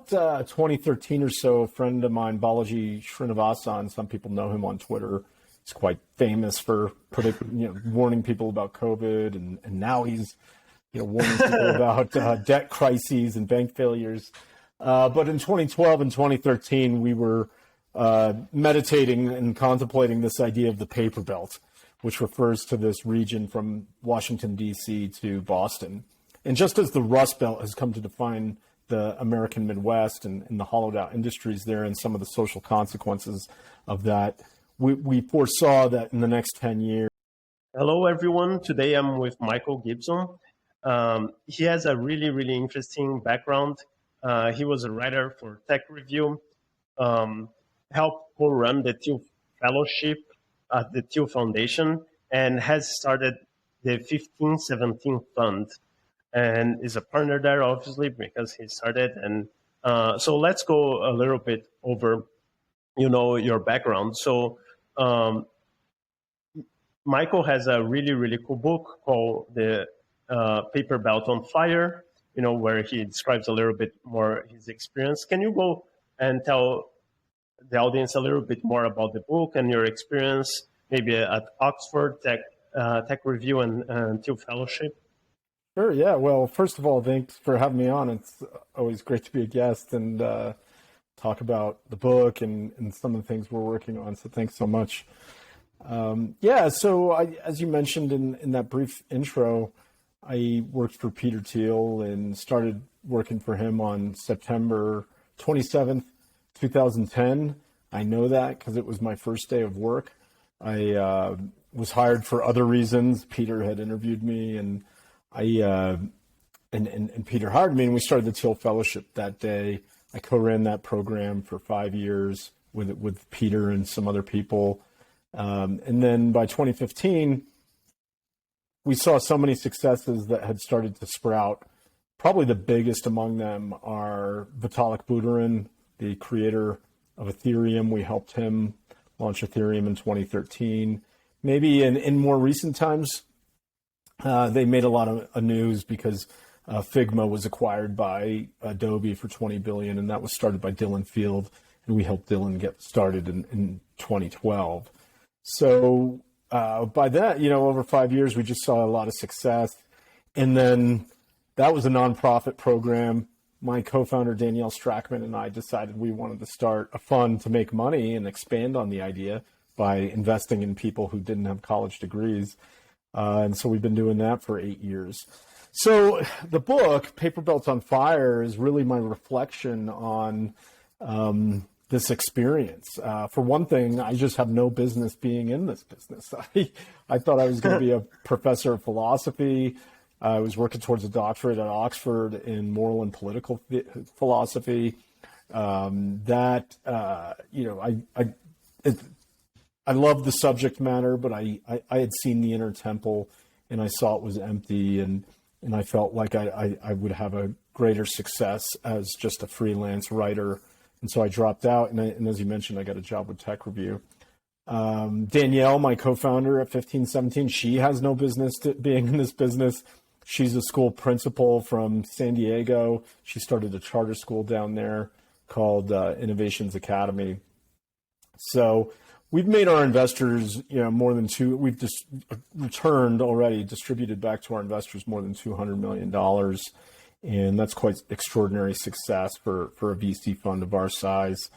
2013 or so, a friend of mine, Balaji Srinivasan, some people know him on Twitter. He's quite famous for warning people about COVID, and now he's warning people about debt crises and bank failures. But in 2012 and 2013, we were meditating and contemplating this idea of the paper belt, which refers to this region from Washington, D.C. to Boston. And just as the Rust Belt has come to define the American Midwest and the hollowed out industries there and some of the social consequences of that, we foresaw that in the next 10 years. Hello, everyone. Today I'm with Michael Gibson. He has a really, really interesting background. He was a writer for Tech Review, helped co-run the Thiel Fellowship at the Thiel Foundation, and has started the 1517 Fund, and is a partner there, obviously, because he started. And so let's go a little bit over, your background. So Michael has a really, really cool book called The Paper Belt on Fire, where he describes a little bit more his experience. Can you go and tell the audience a little bit more about the book and your experience, maybe at Oxford, Tech Review, and Thiel Fellowship? Sure, yeah. Well, first of all, thanks for having me on. It's always great to be a guest and talk about the book and some of the things we're working on. So thanks so much. So as you mentioned in that brief intro, I worked for Peter Thiel and started working for him on September 27th, 2010. I know that because it was my first day of work. I was hired for other reasons. Peter had interviewed me, and and Peter hired me, and we started the Thiel Fellowship that day. I co-ran that program for 5 years with Peter and some other people. And then by 2015, we saw so many successes that had started to sprout. Probably the biggest among them are Vitalik Buterin, the creator of Ethereum. We helped him launch Ethereum in 2013. Maybe in more recent times, they made a lot of news because Figma was acquired by Adobe for $20 billion, and that was started by Dylan Field, and we helped Dylan get started in 2012. So by that, over 5 years, we just saw a lot of success. And then that was a nonprofit program. My co-founder, Danielle Strackman, and I decided we wanted to start a fund to make money and expand on the idea by investing in people who didn't have college degrees. And so we've been doing that for 8 years. So the book, Paper Belts on Fire, is really my reflection on this experience. For one thing, I just have no business being in this business. I thought I was going to be a professor of philosophy. I was working towards a doctorate at Oxford in moral and political philosophy. I loved the subject matter, but I had seen the inner temple, and I saw it was empty, and I felt like I would have a greater success as just a freelance writer. And so I dropped out, and as you mentioned, I got a job with Tech Review. Danielle, my co-founder at 1517, she has no business being in this business. She's a school principal from San Diego. She started a charter school down there called Innovations Academy. So we've made our investors, we've just returned already, distributed back to our investors more than $200 million. And that's quite extraordinary success for a VC fund of our size.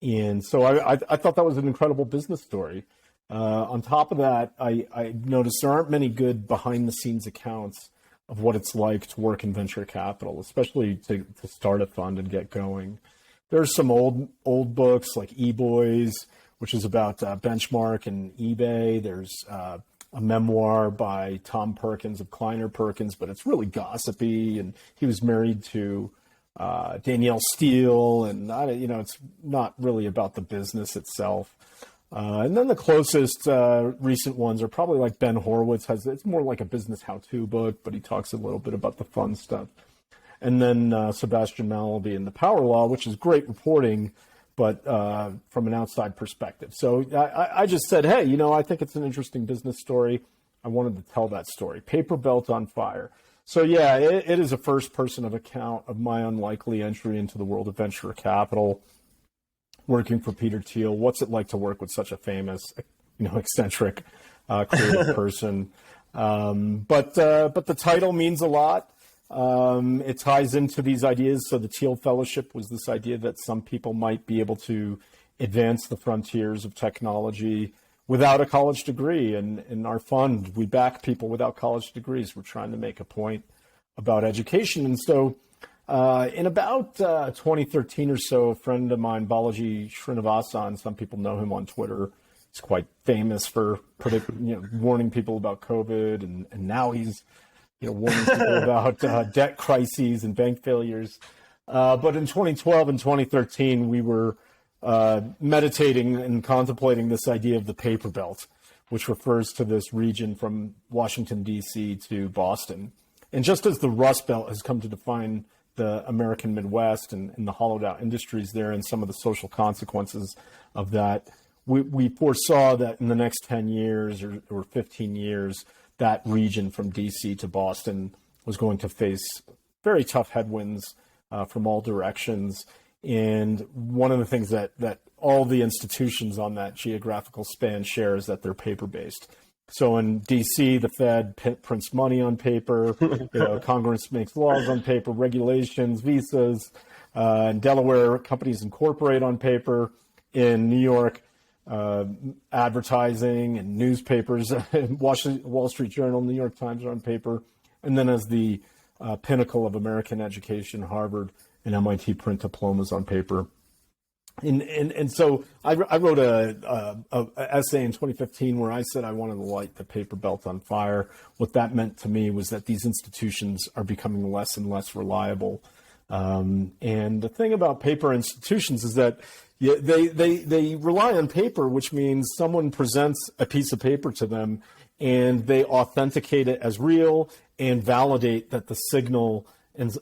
And so I thought that was an incredible business story. On top of that, I noticed there aren't many good behind the scenes accounts of what it's like to work in venture capital, especially to start a fund and get going. There's some old books like eBoys, which is about Benchmark and eBay. There's a memoir by Tom Perkins of Kleiner Perkins, but it's really gossipy. And he was married to Danielle Steele, and it's not really about the business itself. And then the closest recent ones are probably like Ben Horowitz it's more like a business how-to book, but he talks a little bit about the fun stuff. And then Sebastian Mallaby and The Power Law, which is great reporting, but from an outside perspective. So I just said, hey, I think it's an interesting business story. I wanted to tell that story. Paper Belt on Fire. So yeah, it is a first-person account of my unlikely entry into the world of venture capital, working for Peter Thiel. What's it like to work with such a famous, eccentric, creative person? But the title means a lot. It ties into these ideas. So the Thiel Fellowship was this idea that some people might be able to advance the frontiers of technology without a college degree. And in our fund, we back people without college degrees. We're trying to make a point about education. And so in about 2013 or so, a friend of mine, Balaji Srinivasan, some people know him on Twitter. He's quite famous for warning people about COVID. And now he's warning people about debt crises and bank failures. But in 2012 and 2013, we were meditating and contemplating this idea of the paper belt, which refers to this region from Washington, D.C. to Boston. And just as the Rust Belt has come to define the American Midwest and the hollowed out industries there and some of the social consequences of that, we foresaw that in the next 10 years or 15 years, that region from DC to Boston was going to face very tough headwinds from all directions. And one of the things that all the institutions on that geographical span share is that they're paper-based. So in DC, the Fed prints money on paper, Congress makes laws on paper, regulations, visas. In Delaware, companies incorporate on paper. In New York, advertising and newspapers, Wall Street Journal, New York Times are on paper. And then as the pinnacle of American education, Harvard and MIT print diplomas on paper. And so I wrote a essay in 2015 where I said I wanted to light the paper belt on fire. What that meant to me was that these institutions are becoming less and less reliable. And the thing about paper institutions is that they rely on paper, which means someone presents a piece of paper to them and they authenticate it as real and validate that the signal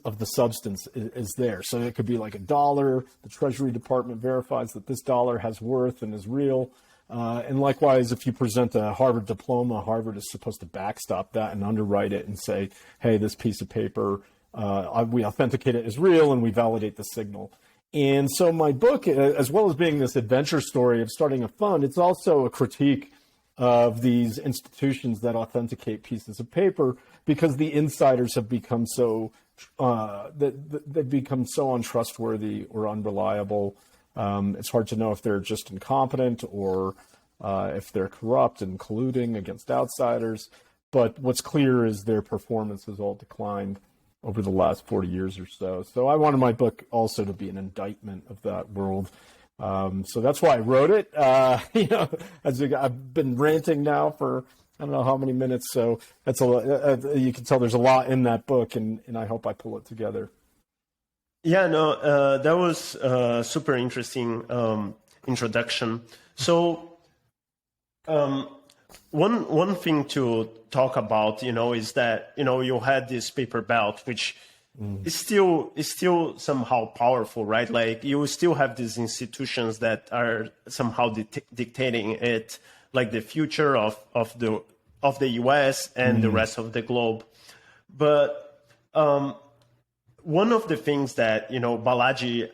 of the substance is there. So it could be like $1. The Treasury Department verifies that this dollar has worth and is real. And likewise, if you present a Harvard diploma, Harvard is supposed to backstop that and underwrite it and say, hey, this piece of paper, we authenticate it as real and we validate the signal. And so my book, as well as being this adventure story of starting a fund, it's also a critique of these institutions that authenticate pieces of paper, because the insiders have become so they've become so untrustworthy or unreliable. It's hard to know if they're just incompetent or if they're corrupt and colluding against outsiders. But what's clear is their performance has all declined over the last 40 years or so. So I wanted my book also to be an indictment of that world. So that's why I wrote it. As I've been ranting now for I don't know how many minutes. So that's you can tell there's a lot in that book, and I hope I pull it together. Yeah, no, that was a super interesting introduction. So one thing to talk about, is that, you had this paper belt, which is still somehow powerful, right? Like you still have these institutions that are somehow dictating it, like the future of the US and the rest of the globe. But one of the things that Balaji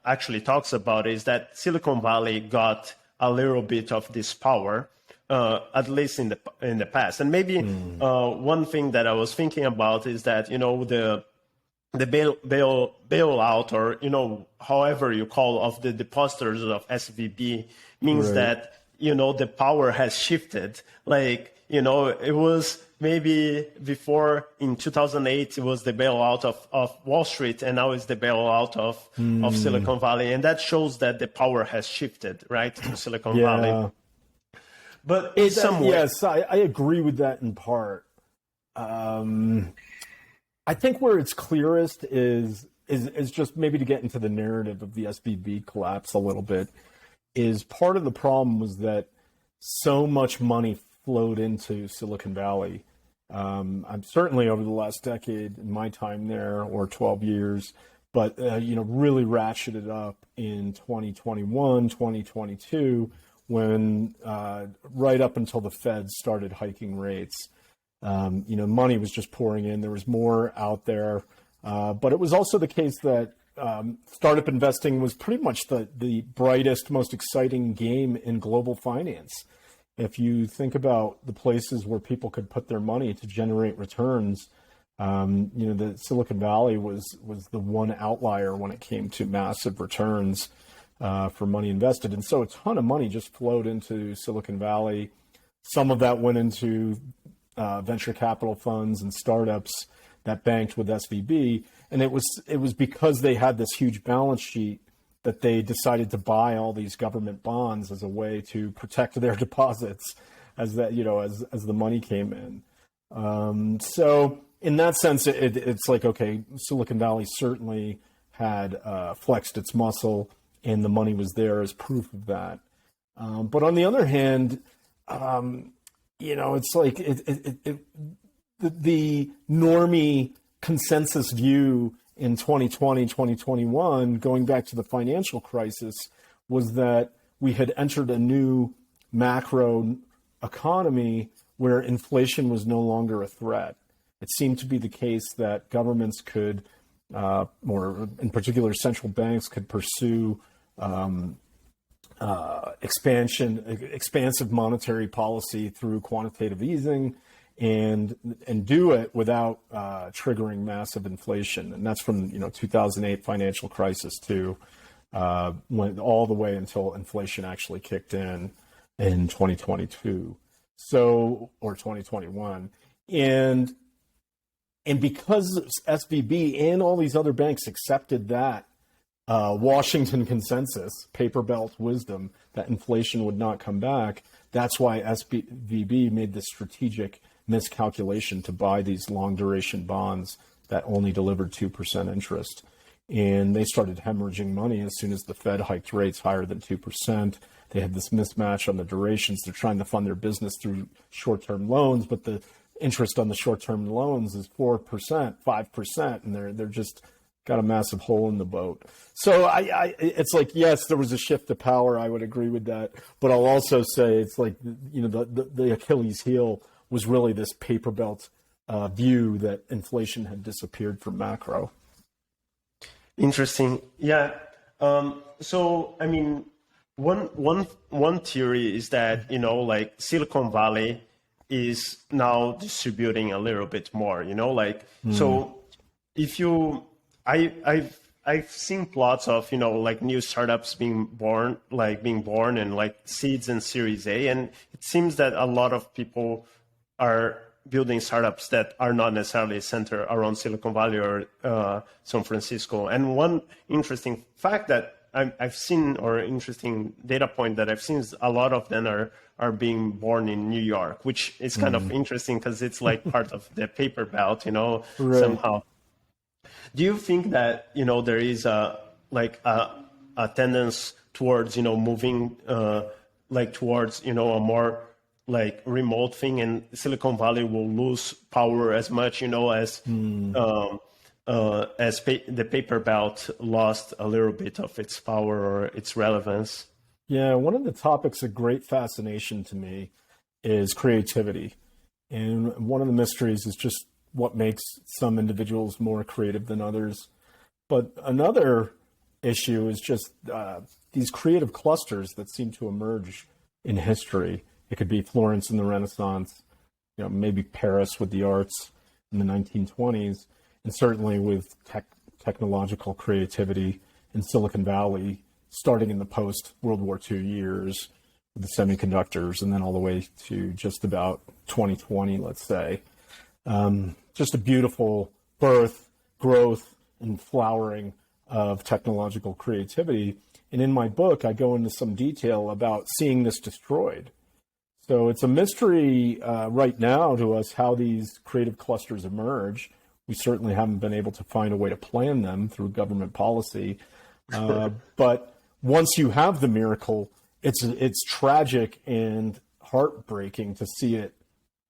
actually talks about is that Silicon Valley got a little bit of this power, at least in the past. And maybe one thing that I was thinking about is that the bailout, or however you call, of the depositors of SVB means Right. that the power has shifted. Like it was maybe before in 2008 it was the bailout of Wall Street, and now it's the bailout of Silicon Valley, and that shows that the power has shifted, right, to Silicon Valley. But yes, I agree with that in part. I think where it's clearest is just maybe to get into the narrative of the SVB collapse a little bit. Is part of the problem was that so much money flowed into Silicon Valley. I'm certainly over the last decade in my time there, or 12 years, but really ratcheted up in 2021, 2022, when right up until the Fed started hiking rates. Money was just pouring in. There was more out there. But it was also the case that startup investing was pretty much the brightest, most exciting game in global finance. If you think about the places where people could put their money to generate returns, the Silicon Valley was the one outlier when it came to massive returns for money invested. And so a ton of money just flowed into Silicon Valley. Some of that went into venture capital funds and startups that banked with SVB. And it was because they had this huge balance sheet that they decided to buy all these government bonds as a way to protect their deposits as the money came in. So in that sense, it's like, okay, Silicon Valley certainly had flexed its muscle, and the money was there as proof of that. But on the other hand, it's like the normie consensus view in 2020, 2021, going back to the financial crisis, was that we had entered a new macro economy where inflation was no longer a threat. It seemed to be the case that governments could, or in particular central banks, could pursue expansive monetary policy through quantitative easing and do it without triggering massive inflation. And that's from 2008 financial crisis to went all the way until inflation actually kicked in 2022, or 2021. And because SVB and all these other banks accepted that Washington consensus, paper belt wisdom, that inflation would not come back, that's why SVB made this strategic miscalculation to buy these long duration bonds that only delivered 2% interest. And they started hemorrhaging money as soon as the Fed hiked rates higher than 2%. They had this mismatch on the durations. They're trying to fund their business through short-term loans, but the interest on the short-term loans is 4%, 5%, and they're just got a massive hole in the boat. So it's like, yes, there was a shift to power. I would agree with that. But I'll also say it's like, the Achilles heel was really this paper belt view that inflation had disappeared from macro. Interesting. Yeah. So, I mean, one theory is that, like Silicon Valley is now distributing a little bit more, so if I've seen plots of, like new startups being born and like seeds and Series A. And it seems that a lot of people are building startups that are not necessarily centered around Silicon Valley or San Francisco. And one interesting fact that I've seen, or interesting data point that I've seen, is a lot of them are being born in New York, which is kind of interesting because it's like part of the paper belt, Right. somehow. Do you think that, there is a tendency towards, moving towards, a more like remote thing, and Silicon Valley will lose power as much, as the paper belt lost a little bit of its power or its relevance? Yeah, one of the topics of great fascination to me is creativity. And one of the mysteries is just what makes some individuals more creative than others. But another issue is just these creative clusters that seem to emerge in history. It could be Florence in the Renaissance, maybe Paris with the arts in the 1920s, and certainly with technological creativity in Silicon Valley, starting in the post-World War II years with the semiconductors, and then all the way to just about 2020, let's say. Just a beautiful birth, growth, and flowering of technological creativity. And in my book, I go into some detail about seeing this destroyed. So it's a mystery right now to us how these creative clusters emerge. We certainly haven't been able to find a way to plan them through government policy. But once you have the miracle, it's tragic and heartbreaking to see it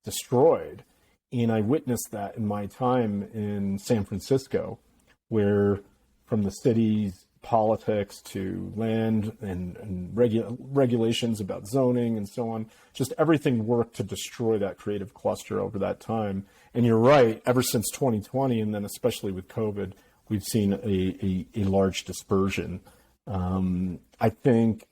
destroyed. And I witnessed that in my time in San Francisco, where from the city's politics to land and regulations about zoning and so on. Just everything worked to destroy that creative cluster over that time. And you're right, ever since 2020, and then especially with COVID, we've seen a large dispersion. I think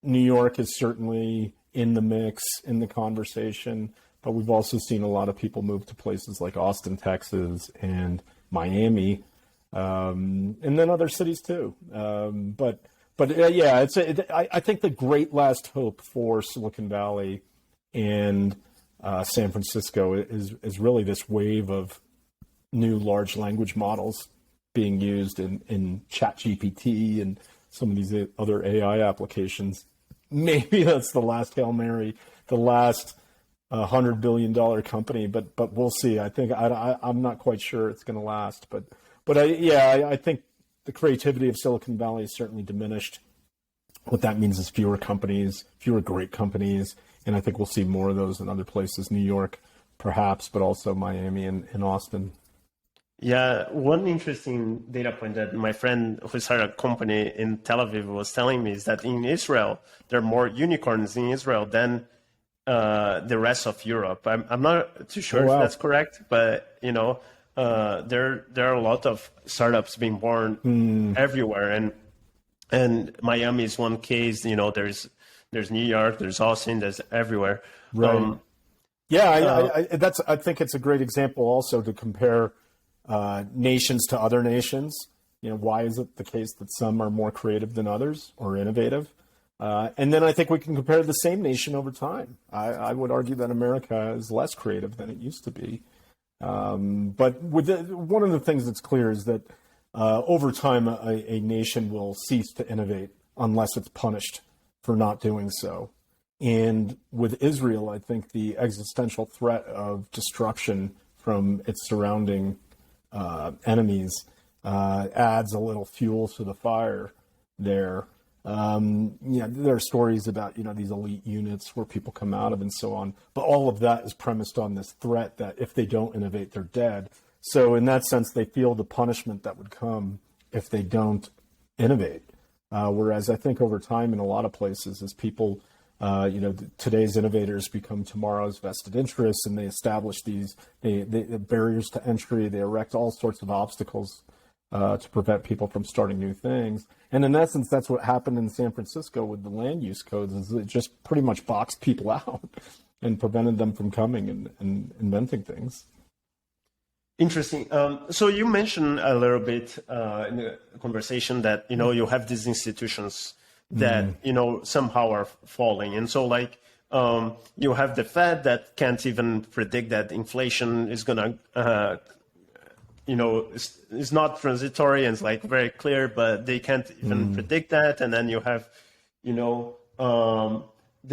New York is certainly in the mix, in the conversation, but we've also seen a lot of people move to places like Austin, Texas, and Miami, and then other cities too. Yeah, I think the great last hope for Silicon Valley and San Francisco is really this wave of new large language models being used in ChatGPT and some of these other AI applications. Maybe that's the last Hail Mary, the last $100 billion company, but we'll see. I think I'm not quite sure it's going to last, but I think the creativity of Silicon Valley is certainly diminished. What that means is fewer companies, fewer great companies, and I think we'll see more of those in other places, New York, perhaps, but also Miami and Austin. Yeah, one interesting data point that my friend who started a company in Tel Aviv was telling me is that in Israel, there are more unicorns in Israel than the rest of Europe. I'm not too sure if that's correct, but there are a lot of startups being born everywhere, and Miami is one case. There's New York, there's Austin, there's everywhere. Right. I think it's a great example also to compare nations to other nations. Why is it the case that some are more creative than others or innovative? And then I think we can compare the same nation over time. I would argue that America is less creative than it used to be. But one of the things that's clear is that over time, a nation will cease to innovate unless it's punished for not doing so. And with Israel, I think the existential threat of destruction from its surrounding enemies adds a little fuel to the fire there. There are stories about, these elite units where people come out of and so on, but all of that is premised on this threat that if they don't innovate, they're dead. So in that sense, they feel the punishment that would come if they don't innovate. Whereas I think over time in a lot of places, as people, today's innovators become tomorrow's vested interests, and they establish these barriers to entry. They erect all sorts of obstacles to prevent people from starting new things. And in essence, that's what happened in San Francisco with the land use codes, is it just pretty much boxed people out and prevented them from coming and inventing things. Interesting. So you mentioned a little bit in the conversation that, you have these institutions that, somehow are falling. And so you have the Fed that can't even predict that inflation is going to, it's not transitory and it's very clear, but they can't even predict that. And then you have, the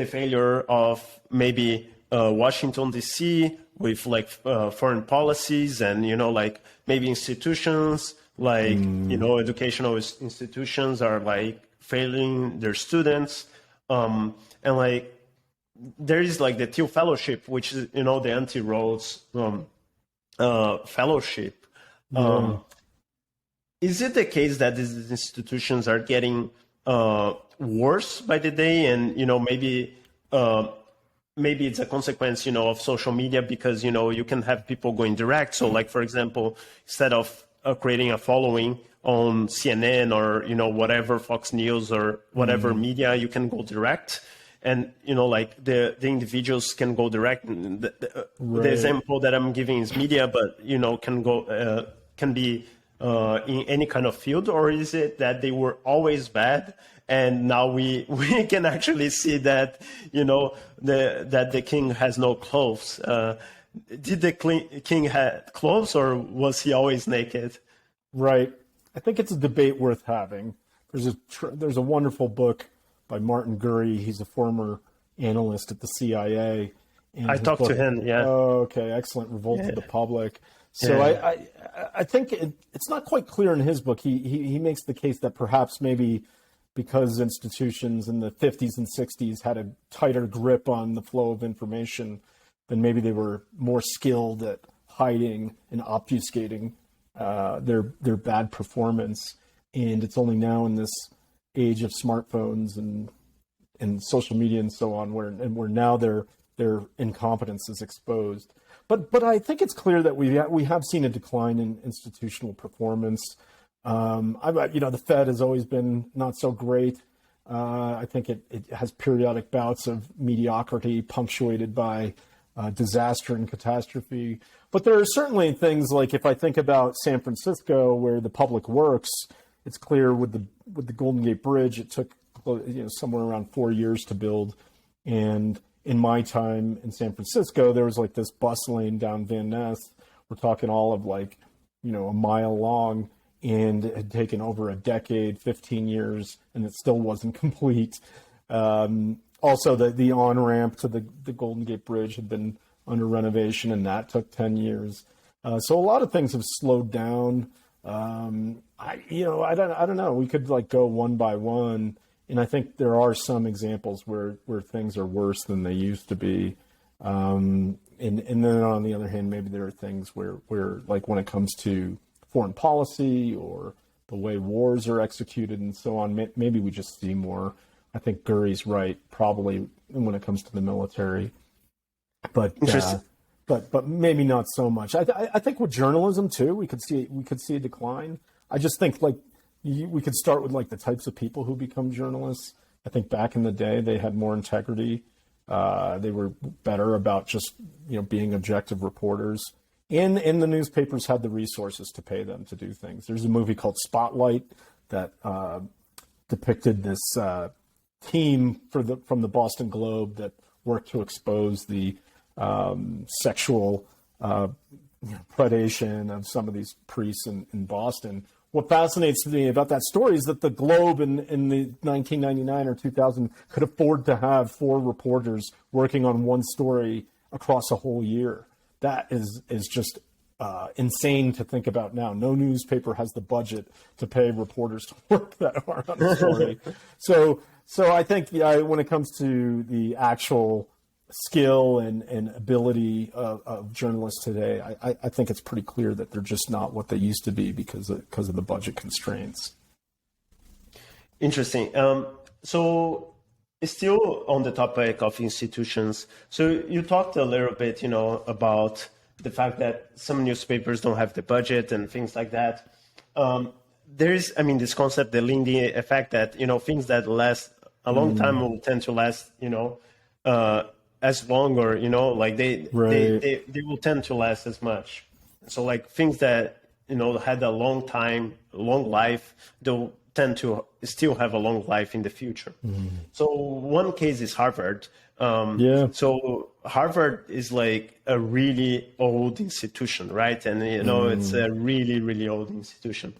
failure of maybe Washington, D.C. with foreign policies and, maybe institutions educational institutions are failing their students. And there is the Thiel Fellowship, which is, the anti-Rhodes fellowship. Is it the case that these institutions are getting worse by the day, and maybe it's a consequence of social media, because you can have people going direct? So for example, instead of creating a following on CNN or whatever, Fox News or whatever media, you can go direct, and the individuals can go direct. The example that I'm giving is media, but can be in any kind of field. Or is it that they were always bad and now we can actually see that that the king has no clothes? Did the king have clothes, or was he always naked? Right. I think it's a debate worth having. There's a wonderful book by Martin Gurry. He's a former analyst at the CIA. And I talked to him. Yeah. Oh, okay. Excellent. Revolt of the Public. So I think it's not quite clear in his book. He makes the case that perhaps maybe because institutions in the 50s and 60s had a tighter grip on the flow of information, then maybe they were more skilled at hiding and obfuscating their bad performance. And it's only now in this age of smartphones and social media and so on, where now their incompetence is exposed. But I think it's clear that we have seen a decline in institutional performance. The Fed has always been not so great. I think it has periodic bouts of mediocrity punctuated by disaster and catastrophe. But there are certainly things like, if I think about San Francisco, where the public works, it's clear with the Golden Gate Bridge, it took somewhere around 4 years to build. And in my time in San Francisco, there was like this bus lane down Van Ness. We're talking all of a mile long, and it had taken over a decade, 15 years, and it still wasn't complete. Also, the on-ramp to the Golden Gate Bridge had been under renovation, and that took 10 years. So a lot of things have slowed down. I don't know. We could go one by one. And I think there are some examples where things are worse than they used to be. And then on the other hand, maybe there are things where like when it comes to foreign policy or the way wars are executed and so on, maybe we just see more. I think Guri's right, probably when it comes to the military. But but maybe not so much. I think with journalism too, we could see a decline. I just think we could start with the types of people who become journalists. I think back in the day, they had more integrity. They were better about just being objective reporters, and the newspapers had the resources to pay them to do things. There's a movie called Spotlight that depicted this team from the Boston Globe that worked to expose the sexual predation of some of these priests in Boston. What fascinates me about that story is that the Globe in the 1999 or 2000 could afford to have 4 reporters working on one story across a whole year. That is just insane to think about now. No newspaper has the budget to pay reporters to work that hard on a story. So I think when it comes to the actual skill and ability of journalists today, I think it's pretty clear that they're just not what they used to be because of the budget constraints. Interesting. So still on the topic of institutions. So you talked a little bit, about the fact that some newspapers don't have the budget and things like that. There's, this concept, the Lindy Effect, that, things that last a long time will tend to last, as longer, they will tend to last as much. So things that, had a long life, they'll tend to still have a long life in the future. So one case is Harvard. So Harvard is a really old institution, right? And, it's a really, really old institution.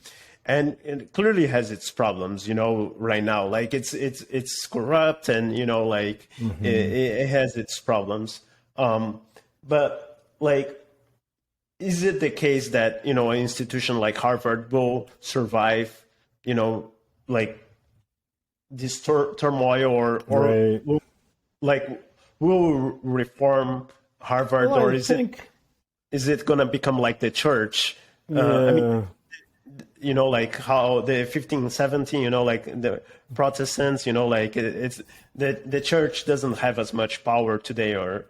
And it clearly has its problems, right now. It's corrupt and, it has its problems. But is it the case that, an institution like Harvard will survive, this turmoil or right. will reform Harvard, or is it going to become like the church? How the 1517, the Protestants, it's the church doesn't have as much power today, or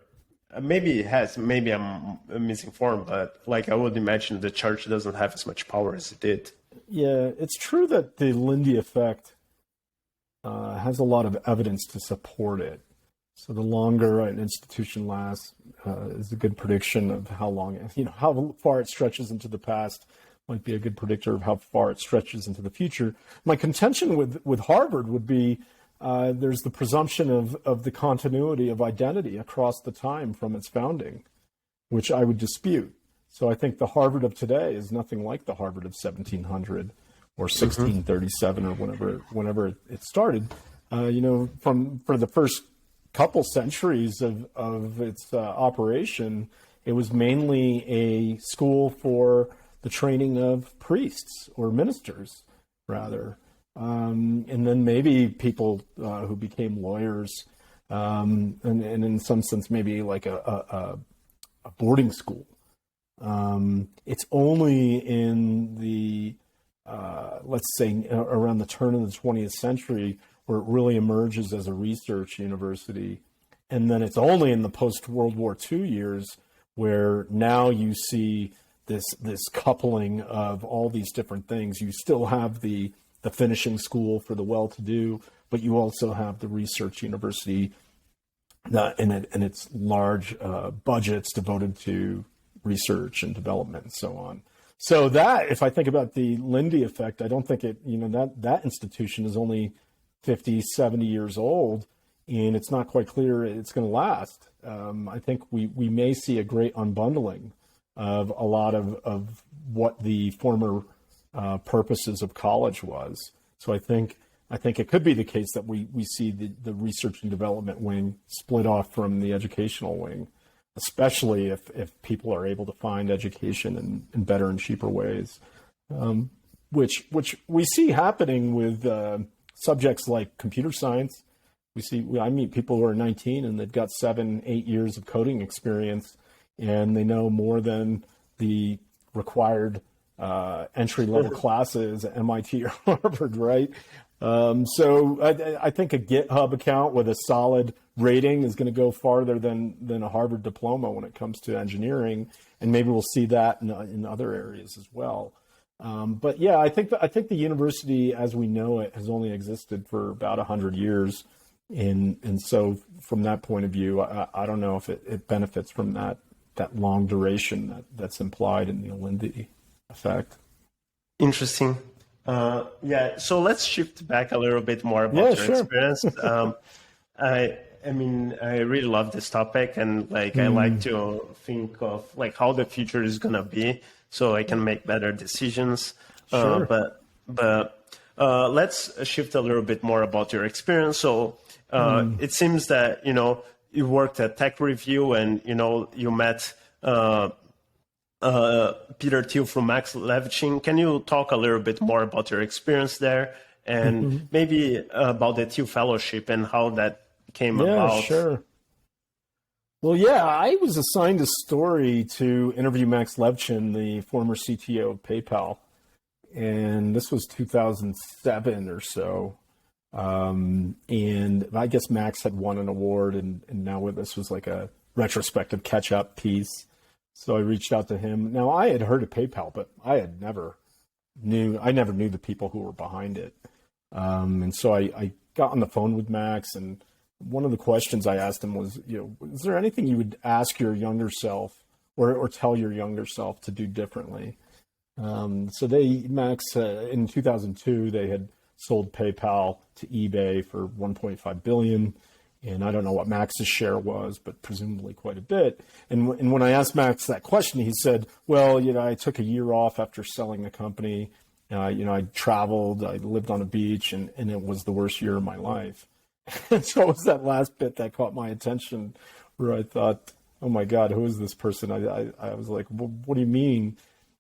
maybe it has. Maybe I'm misinformed, but I would imagine the church doesn't have as much power as it did. Yeah, it's true that the Lindy Effect has a lot of evidence to support it. So the longer an institution lasts is a good prediction of how long, how far it stretches into the past might be a good predictor of how far it stretches into the future. My contention with Harvard would be there's the presumption of the continuity of identity across the time from its founding, which I would dispute. So I think the Harvard of today is nothing like the Harvard of 1700 or 1637 or whenever it started. For the first couple centuries of its operation, it was mainly a school for the training of priests or ministers, rather. And then maybe people who became lawyers, and in some sense, maybe like a boarding school. It's only in the let's say, around the turn of the 20th century, where it really emerges as a research university. And then it's only in the post-World War II years where now you see this coupling of all these different things. You still have the finishing school for the well-to-do, but you also have the research university and its large budgets devoted to research and development and so on. So that, if I think about the Lindy Effect, I don't think that institution is only 50, 70 years old, and it's not quite clear it's going to last. I think we may see a great unbundling of a lot of what the former purposes of college was. So I think it could be the case that we see the research and development wing split off from the educational wing, especially if people are able to find education in better and cheaper ways, which we see happening with subjects like computer science. I meet people who are 19 and they've got 7-8 years of coding experience, and they know more than the required entry-level classes at MIT or Harvard, right? So I think a GitHub account with a solid rating is going to go farther than a Harvard diploma when it comes to engineering, and maybe we'll see that in other areas as well. But yeah, I think the university as we know it has only existed for about 100 years, and so from that point of view, I don't know if it benefits from that long duration that's implied in the Lindy Effect. Interesting. Yeah, so let's shift back a little bit more about your experience. I mean, I really love this topic, and I like to think of how the future is gonna be, so I can make better decisions. Sure. But let's shift a little bit more about your experience. So it seems that you worked at Tech Review, and you met Peter Thiel from Max Levchin. Can you talk a little bit more about your experience there, and maybe about the Thiel Fellowship and how that came about? Yeah, sure. Well, yeah, I was assigned a story to interview Max Levchin, the former CTO of PayPal, and this was 2007 or so. And I guess Max had won an award, and now this was like a retrospective catch-up piece. So I reached out to him. Now, I had heard of PayPal, but I never knew the people who were behind it. And so I got on the phone with Max, and one of the questions I asked him was, is there anything you would ask your younger self or tell your younger self to do differently? So Max, in 2002, they had sold PayPal to eBay for $1.5 billion. And I don't know what Max's share was, but presumably quite a bit. And when I asked Max that question, he said, well, I took a year off after selling the company. I traveled, I lived on a beach, and it was the worst year of my life. And so it was that last bit that caught my attention, where I thought, oh my God, who is this person? I was like, well, what do you mean?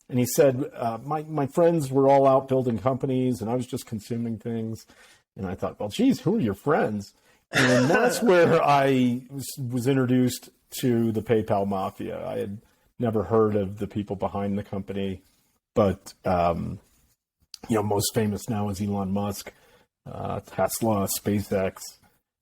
And he said, my friends were all out building companies, and I was just consuming things. And I thought, well, geez, who are your friends? And that's where I was introduced to the PayPal mafia. I had never heard of the people behind the company, but most famous now is Elon Musk, Tesla, SpaceX,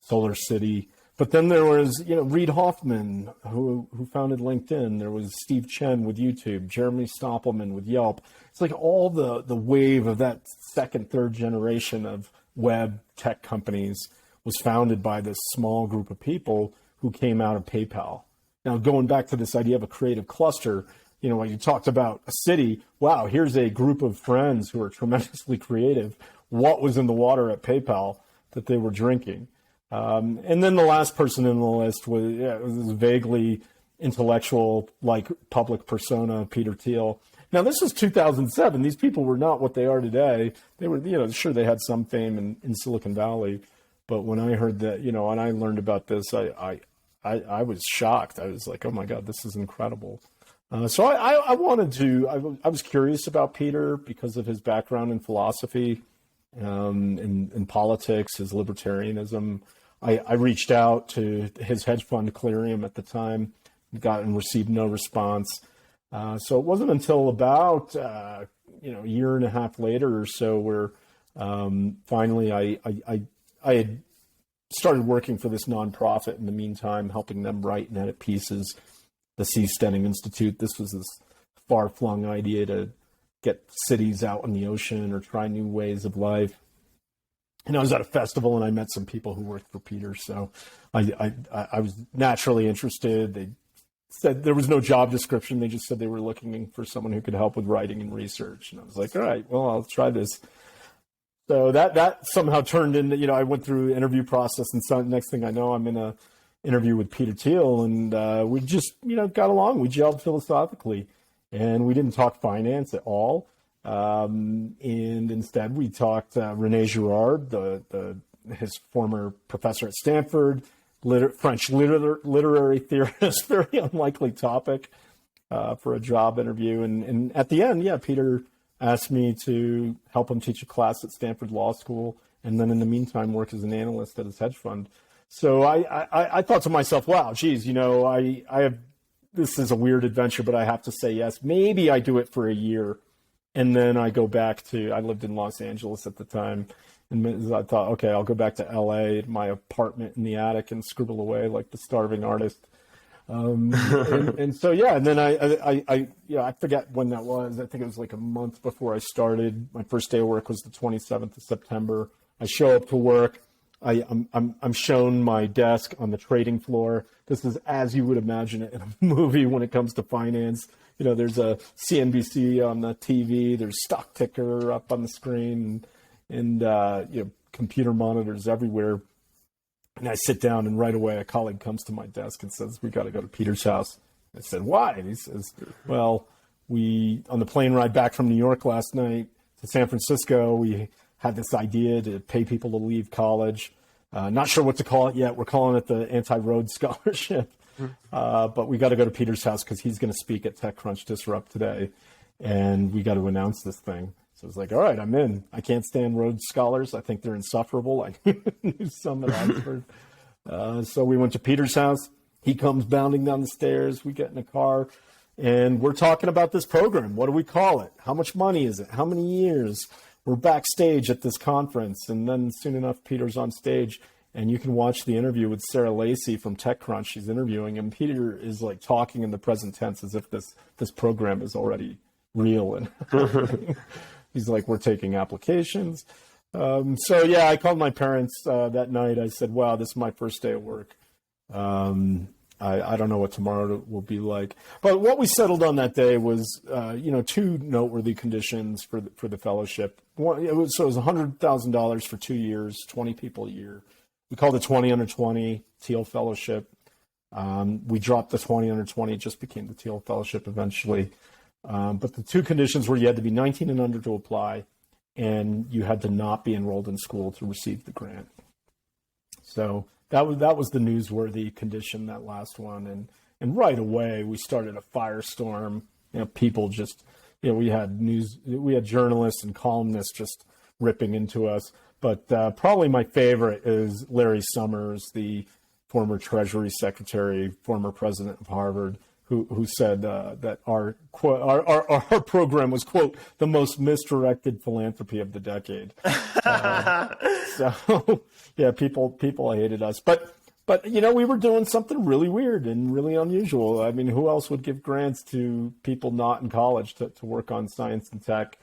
Solar City. But then there was, Reid Hoffman, who founded LinkedIn. There was Steve Chen with YouTube, Jeremy Stoppelman with Yelp. It's like all the wave of that second, third generation of web tech companies was founded by this small group of people who came out of PayPal. Now, going back to this idea of a creative cluster, when you talked about a city, wow, here's a group of friends who are tremendously creative. What was in the water at PayPal that they were drinking? And then the last person in the list was this vaguely intellectual, public persona, Peter Thiel. Now, this was 2007. These people were not what they are today. They were, sure, they had some fame in Silicon Valley. But when I heard that, and I learned about this, I was shocked. I was like, oh my God, this is incredible. So I was curious about Peter because of his background in philosophy, in politics, his libertarianism. I reached out to his hedge fund Clearium at the time, got and received no response. So it wasn't until about a year and a half later or so, where finally I had started working for this nonprofit in the meantime, helping them write and edit pieces. The Seasteading Institute. This was this far-flung idea to get cities out in the ocean or try new ways of life. And I was at a festival and I met some people who worked for Peter. So I was naturally interested. They said there was no job description. They just said they were looking for someone who could help with writing and research. And I was like, all right, well, I'll try this. So that somehow turned into, I went through the interview process, and so next thing I know, I'm in a interview with Peter Thiel, and we just, got along. We gelled philosophically, and we didn't talk finance at all. And instead, we talked René Girard, his former professor at Stanford, French literary theorist, very unlikely topic for a job interview. And at the end, Peter asked me to help him teach a class at Stanford Law School, and then in the meantime, work as an analyst at his hedge fund. So I thought to myself, wow, geez, I have, this is a weird adventure, but I have to say yes. Maybe I do it for a year. And then I go back I lived in Los Angeles at the time. And I thought, okay, I'll go back to LA, my apartment in the attic, and scribble away like the starving artist. And so, and then I forget when that was. I think it was like a month before I started. My first day of work was the 27th of September. I show up to work. I'm shown my desk on the trading floor. This is as you would imagine it in a movie when it comes to finance. There's a CNBC on the TV. There's stock ticker up on the screen, and computer monitors everywhere. And I sit down, and right away a colleague comes to my desk and says, "We got to go to Peter's house." I said, "Why?" And he says, "Well, on the plane ride back from New York last night to San Francisco, we had this idea to pay people to leave college. Not sure what to call it yet. We're calling it the Anti-Rhodes Scholarship. But we got to go to Peter's house because he's going to speak at TechCrunch Disrupt today. And we got to announce this thing." So I was like, all right, I'm in. I can't stand Rhodes Scholars. I think they're insufferable. I knew some at Oxford. So we went to Peter's house. He comes bounding down the stairs. We get in a car. And we're talking about this program. What do we call it? How much money is it? How many years? We're backstage at this conference, and then soon enough, Peter's on stage, and you can watch the interview with Sarah Lacey from TechCrunch. She's interviewing him. Peter is like talking in the present tense as if this program is already real. And he's like, we're taking applications. I called my parents that night. I said, wow, this is my first day of work. I don't know what tomorrow will be like. But what we settled on that day was, two noteworthy conditions for the fellowship. One, it was $100,000 for 2 years, 20 people a year. We called it 20 under 20, Thiel Fellowship. We dropped the 20 under 20. It just became the Thiel Fellowship eventually. But the two conditions were you had to be 19 and under to apply, and you had to not be enrolled in school to receive the grant. So that was the newsworthy condition, that last one. And right away we started a firestorm. People just, we had journalists and columnists just ripping into us. But probably my favorite is Larry Summers, the former Treasury Secretary, former president of Harvard, who said that our program was, quote, the most misdirected philanthropy of the decade. People hated us. But we were doing something really weird and really unusual. I mean, who else would give grants to people not in college to work on science and tech?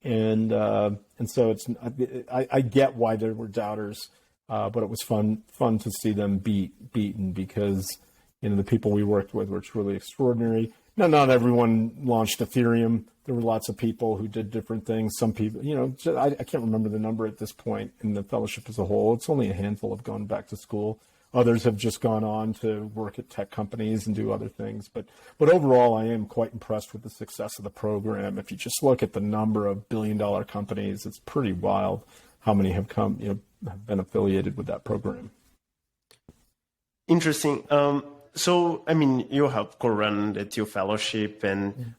And so I get why there were doubters, but it was fun to see them beaten because the people we worked with were truly extraordinary. Now, not everyone launched Ethereum. There were lots of people who did different things. Some people, I can't remember the number at this point in the fellowship as a whole. It's only a handful have gone back to school. Others have just gone on to work at tech companies and do other things. But overall, I am quite impressed with the success of the program. If you just look at the number of billion-dollar companies, it's pretty wild how many have have been affiliated with that program. Interesting. So, I mean, you help co-run the Thiel Fellowship, and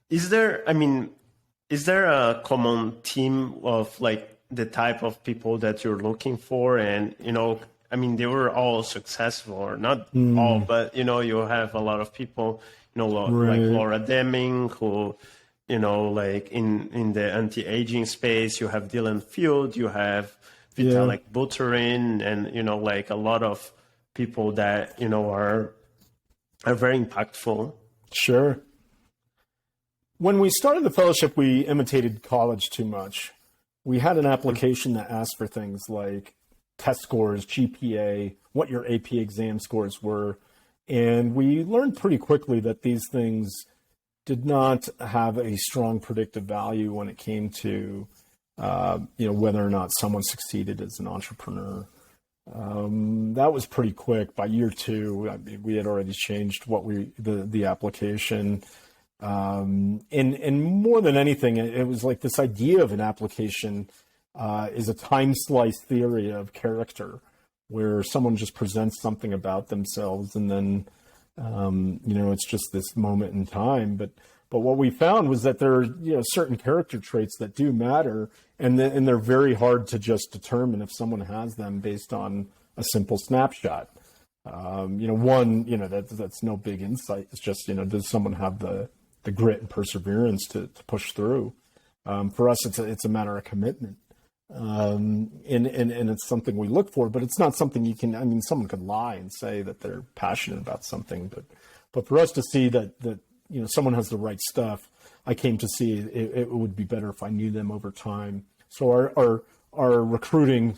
is there a common theme of like the type of people that you're looking for? And, they were all successful, or not all, but, you have a lot of people, like Right. Laura Deming, who like in the anti-aging space, you have Dylan Field, you have Vitalik Buterin, and, like a lot of people that, are very impactful. Sure. When we started the fellowship, we imitated college too much. We had an application that asked for things like test scores, GPA, what your AP exam scores were. And we learned pretty quickly that these things did not have a strong predictive value when it came to, whether or not someone succeeded as an entrepreneur. That was pretty quick. By year 2, I mean, we had already changed the application. And more than anything, it was like this idea of an application is a time slice theory of character, where someone just presents something about themselves, and then it's just this moment in time. But what we found was that there are certain character traits that do matter, and they're very hard to just determine if someone has them based on a simple snapshot. That's no big insight. It's just does someone have the grit and perseverance to push through? For us, it's a matter of commitment. And it's something we look for, but it's not something someone could lie and say that they're passionate about something, but for us to see that someone has the right stuff, I came to see it would be better if I knew them over time. So our recruiting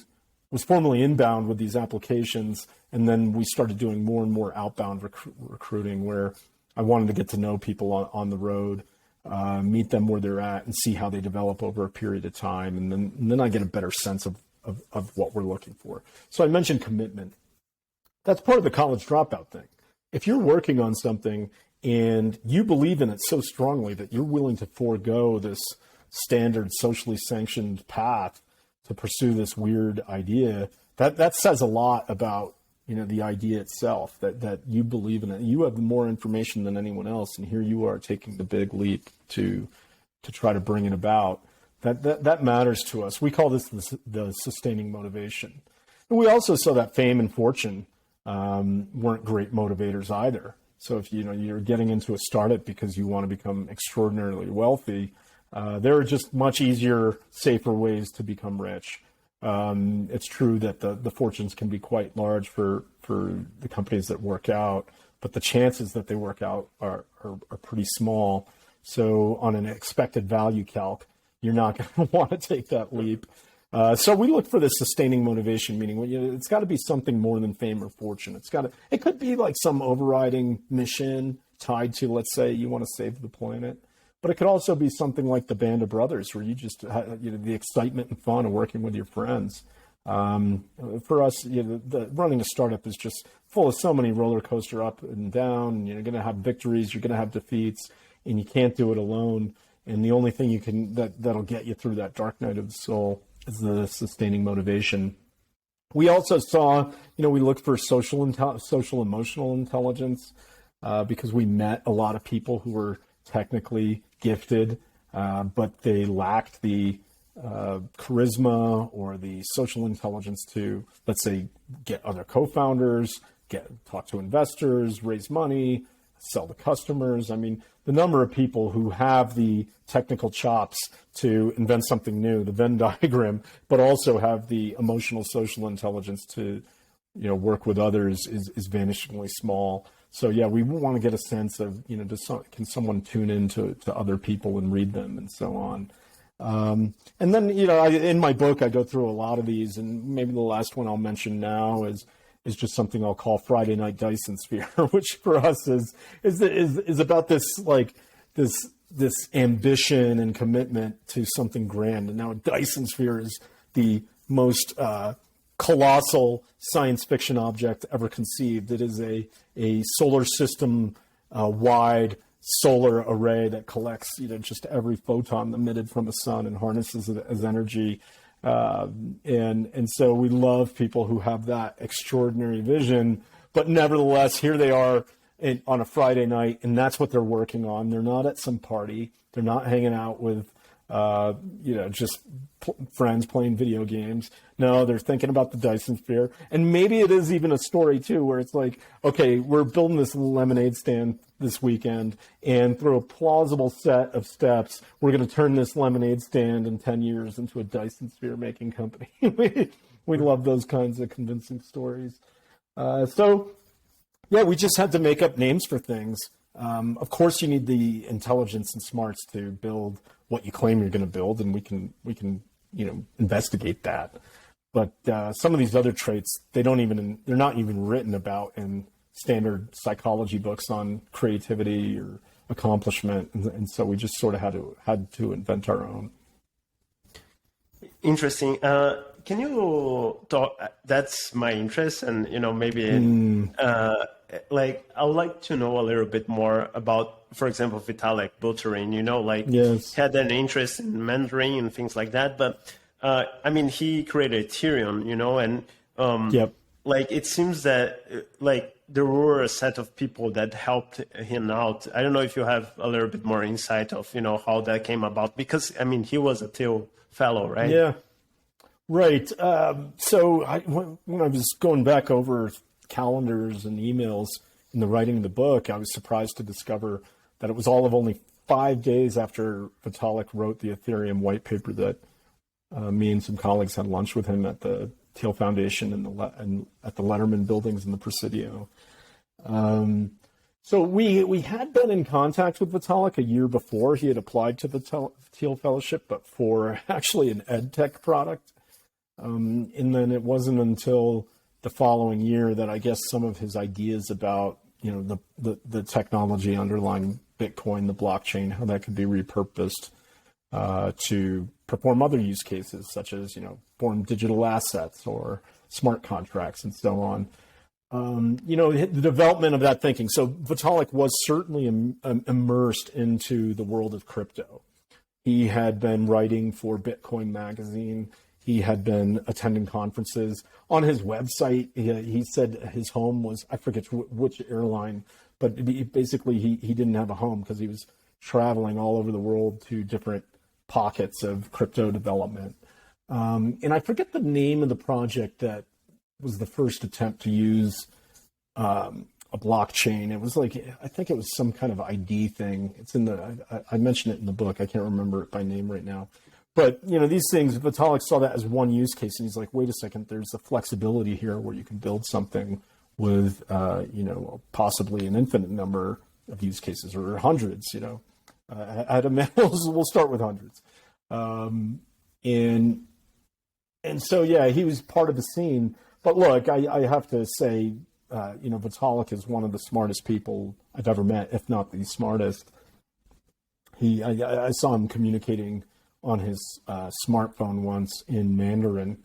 was formerly inbound with these applications, and then we started doing more and more outbound recruiting, where I wanted to get to know people on the road, meet them where they're at, and see how they develop over a period of time. And then I get a better sense of what we're looking for. So I mentioned commitment. That's part of the college dropout thing. If you're working on something and you believe in it so strongly that you're willing to forego this standard socially sanctioned path to pursue this weird idea, that says a lot about the idea itself, that you believe in it. You have more information than anyone else, and here you are taking the big leap to try to bring it about. That matters to us. We call this the sustaining motivation. And we also saw that fame and fortune weren't great motivators either. So if you're getting into a startup because you want to become extraordinarily wealthy, there are just much easier, safer ways to become rich. It's true that the fortunes can be quite large for the companies that work out, but the chances that they work out are pretty small. So on an expected value calc, you're not going to want to take that leap. So we look for the sustaining motivation, meaning it's got to be something more than fame or fortune. It could be like some overriding mission tied to, let's say, you want to save the planet. But it could also be something like the Band of Brothers, where you just the excitement and fun of working with your friends. For us, running a startup is just full of so many roller coaster up and down. And you're going to have victories, you're going to have defeats, and you can't do it alone. And the only thing that'll get you through that dark night of the soul is the sustaining motivation. We also saw, we looked for social emotional intelligence because we met a lot of people who were technically gifted, but they lacked the charisma or the social intelligence to, let's say, get other co-founders, talk to investors, raise money, sell to customers. I mean, the number of people who have the technical chops to invent something new, the Venn diagram, but also have the emotional social intelligence to, work with others is vanishingly small. So yeah, we want to get a sense of, can someone tune into other people and read them and so on. And then, in my book, I go through a lot of these, and maybe the last one I'll mention now is just something I'll call Friday Night Dyson Sphere, which for us is about this ambition and commitment to something grand. And now Dyson Sphere is the most colossal science fiction object ever conceived. It is a solar system wide solar array that collects just every photon emitted from the sun and harnesses it as energy. And so we love people who have that extraordinary vision, but nevertheless, here they are on a Friday night, and that's what they're working on. They're not at some party. They're not hanging out with just friends playing video games. No, they're thinking about the Dyson Sphere. And maybe it is even a story too, where it's like, okay, we're building this lemonade stand this weekend, and through a plausible set of steps, we're going to turn this lemonade stand in 10 years into a Dyson Sphere making company. We love those kinds of convincing stories. We just had to make up names for things. Of course, you need the intelligence and smarts to build what you claim you're going to build, and we can investigate that. But some of these other traits, they're not even written about in standard psychology books on creativity or accomplishment, and so we just sort of had to invent our own. Interesting. Can you talk? That's my interest, and maybe I would like to know a little bit more about, for example, Vitalik Buterin. Yes. Had an interest in mentoring and things like that. But he created Ethereum, and yep. It seems that there were a set of people that helped him out. I don't know if you have a little bit more insight of how that came about, because he was a Thiel Fellow, right? Yeah. Right. So when I was going back over calendars and emails in the writing of the book, I was surprised to discover that it was all of only 5 days after Vitalik wrote the Ethereum white paper that me and some colleagues had lunch with him at the Thiel Foundation and at the Letterman buildings in the Presidio. So we had been in contact with Vitalik a year before. He had applied to the Thiel Fellowship, but for actually an ed tech product. And then it wasn't until the following year that I guess some of his ideas about, the technology underlying Bitcoin, the blockchain, how that could be repurposed to perform other use cases, such as, form digital assets or smart contracts and so on. The development of that thinking. So Vitalik was certainly immersed into the world of crypto. He had been writing for Bitcoin Magazine. He had been attending conferences. On his website, he said his home was, I forget which airline, but basically he didn't have a home because he was traveling all over the world to different pockets of crypto development. And I forget the name of the project that was the first attempt to use a blockchain. It was I think it was some kind of ID thing. It's I mentioned it in the book. I can't remember it by name right now. But, these things, Vitalik saw that as one use case, and he's like, wait a second, there's a flexibility here where you can build something with, possibly an infinite number of use cases, or hundreds, we'll start with hundreds. And so, he was part of the scene. But look, I have to say, Vitalik is one of the smartest people I've ever met, if not the smartest. I saw him communicating on his smartphone once in Mandarin,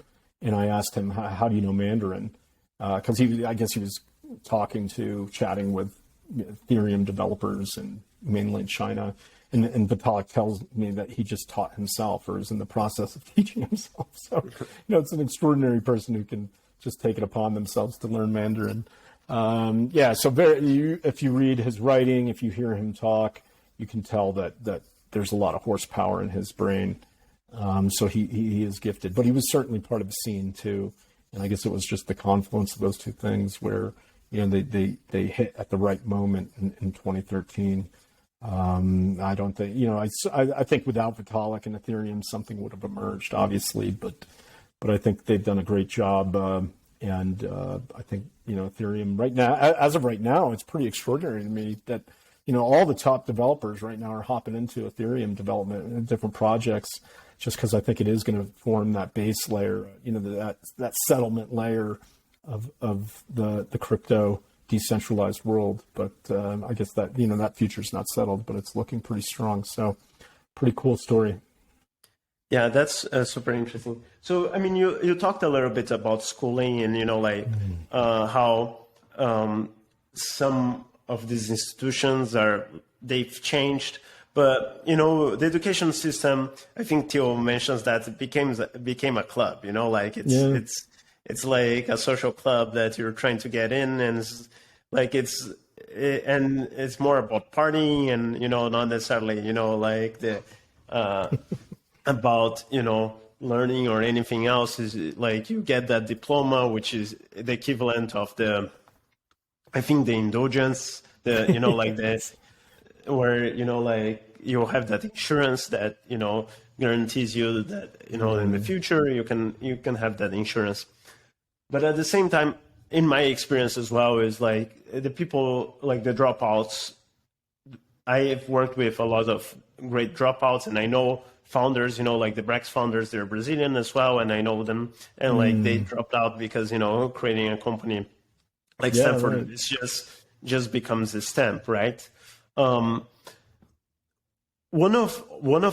and I asked him, how do you know Mandarin? Because I guess he was chatting with Ethereum developers in mainland China, and Vitalik tells me that he just taught himself, or is in the process of teaching himself. So, it's an extraordinary person who can just take it upon themselves to learn Mandarin. If you read his writing, if you hear him talk, you can tell that there's a lot of horsepower in his brain. So he is gifted, but he was certainly part of the scene too. And I guess it was just the confluence of those two things where, they hit at the right moment in 2013. I don't think, I think without Vitalik and Ethereum, something would have emerged, obviously, but I think they've done a great job. And I think, Ethereum right now, as of right now, it's pretty extraordinary to me that, all the top developers right now are hopping into Ethereum development and different projects, just because I think it is going to form that base layer, that settlement layer of the crypto decentralized world. But I guess that, that future's not settled, but it's looking pretty strong. So pretty cool story. Yeah, that's super interesting. So, you talked a little bit about schooling and, how some of these institutions they've changed, but the education system, I think Thiel mentions that it became a club, it's like a social club that you're trying to get in, and it's more about partying and not necessarily the about, learning or anything else is like you get that diploma, which is the equivalent of I think the indulgence, like where, like you'll have that insurance that, guarantees you that, in the future you can have that insurance. But at the same time, in my experience as well, is like the people, like the dropouts, I've worked with a lot of great dropouts, and I know founders, like the Brex founders, they're Brazilian as well, and I know them, and like they dropped out because, creating a company like Stanford, right, it's just becomes a stamp, right? One of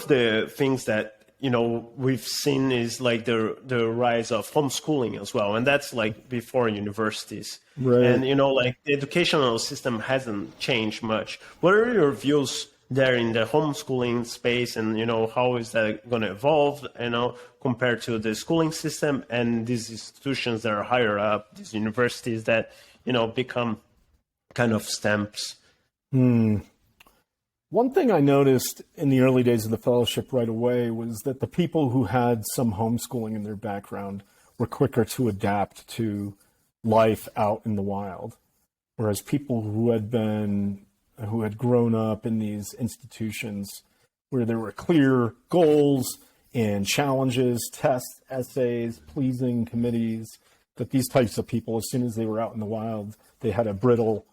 the things that we've seen is like the rise of homeschooling as well, and that's like before universities, right? And like the educational system hasn't changed much. What are your views there in the homeschooling space, and how is that going to evolve, compared to the schooling system and these institutions that are higher up, these universities that become kind of stamps? One thing I noticed in the early days of the fellowship right away was that the people who had some homeschooling in their background were quicker to adapt to life out in the wild, whereas people who had grown up in these institutions where there were clear goals and challenges, tests, essays, pleasing committees, that these types of people, as soon as they were out in the wild, they had a brittle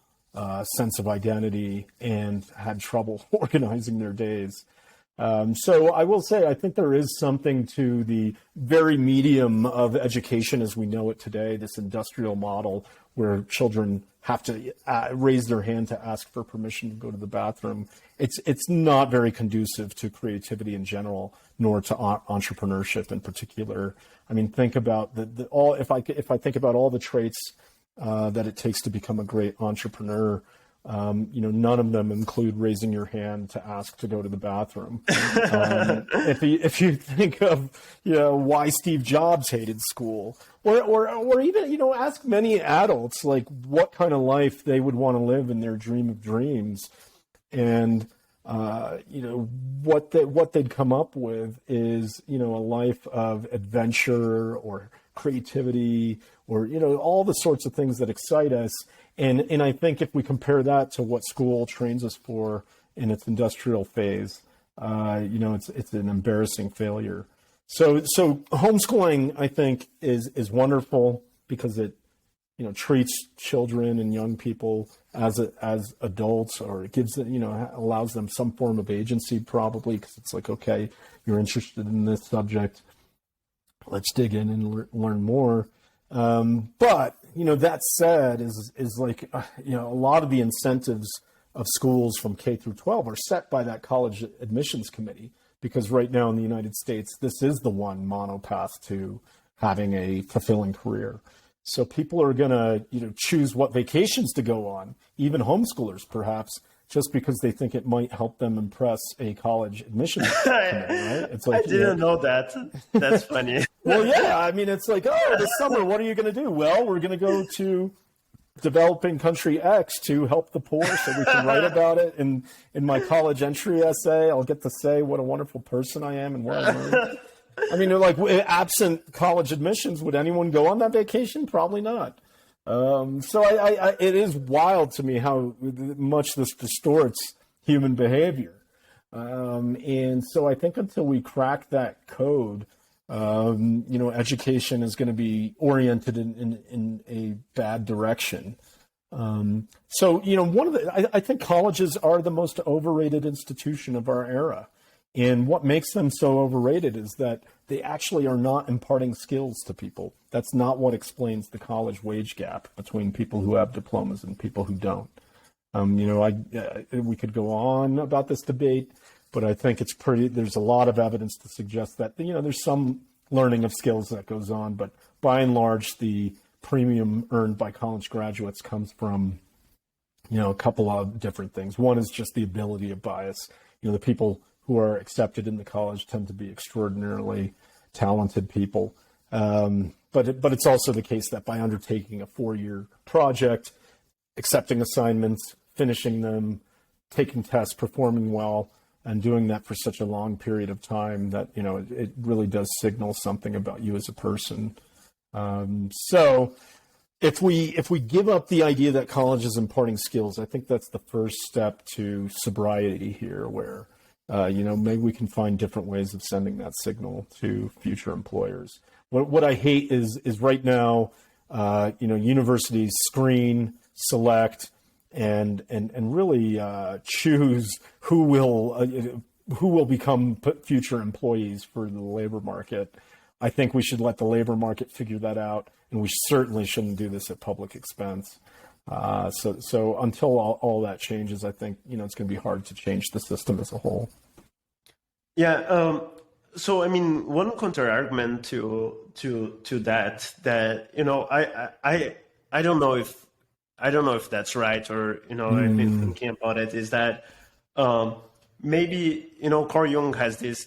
sense of identity and had trouble organizing their days. So I will say, I think there is something to the very medium of education as we know it today, this industrial model where children have to raise their hand to ask for permission to go to the bathroom. It's not very conducive to creativity in general, nor to entrepreneurship in particular. I mean, think about if I think about all the traits that it takes to become a great entrepreneur, none of them include raising your hand to ask to go to the bathroom. If you think of, why Steve Jobs hated school, or even, ask many adults, like what kind of life they would want to live in their dream of dreams. And, what they'd come up with is, a life of adventure or creativity, or, all the sorts of things that excite us. And I think if we compare that to what school trains us for in its industrial phase, it's an embarrassing failure. So homeschooling, I think, is wonderful because it, treats children and young people as adults, or it gives them, allows them some form of agency, probably, because it's like, okay, you're interested in this subject, let's dig in and learn more. But, that said, is like, a lot of the incentives of schools from K through 12 are set by that college admissions committee, because right now in the United States, this is the one monopath to having a fulfilling career. So people are going to, choose what vacations to go on, even homeschoolers perhaps, just because they think it might help them impress a college admissions committee, right? It's like, I didn't know that. That's funny. Well, yeah, I mean, it's like, oh, this summer, what are you going to do? Well, we're going to go to developing country X to help the poor, so we can write about it in my college entry essay. I'll get to say what a wonderful person I am and what I learned. I mean, like, absent college admissions, would anyone go on that vacation? Probably not. So it is wild to me how much this distorts human behavior. And so I think until we crack that code, education is going to be oriented in a bad direction. So, I think colleges are the most overrated institution of our era. And what makes them so overrated is that they actually are not imparting skills to people. That's not what explains the college wage gap between people who have diplomas and people who don't. We could go on about this debate, but I think there's a lot of evidence to suggest that, there's some learning of skills that goes on, but by and large, the premium earned by college graduates comes from, a couple of different things. One is just the ability of bias. The people who are accepted in the college tend to be extraordinarily talented people. But it's also the case that by undertaking a 4-year project, accepting assignments, finishing them, taking tests, performing well, and doing that for such a long period of time that, you know, it really does signal something about you as a person. So if we give up the idea that college is imparting skills, I think that's the first step to sobriety here, where, you know, maybe we can find different ways of sending that signal to future employers. What I hate is right now, you know, universities screen, select, and really choose who will become future employees for the labor market. I think we should let the labor market figure that out, and we certainly shouldn't do this at public expense. So until all that changes, I think, you know, it's going to be hard to change the system as a whole. Yeah. So I mean, one counter argument to that, you know, I don't know if that's right, or, you know, I've been thinking about it, is that maybe, you know, Carl Jung has this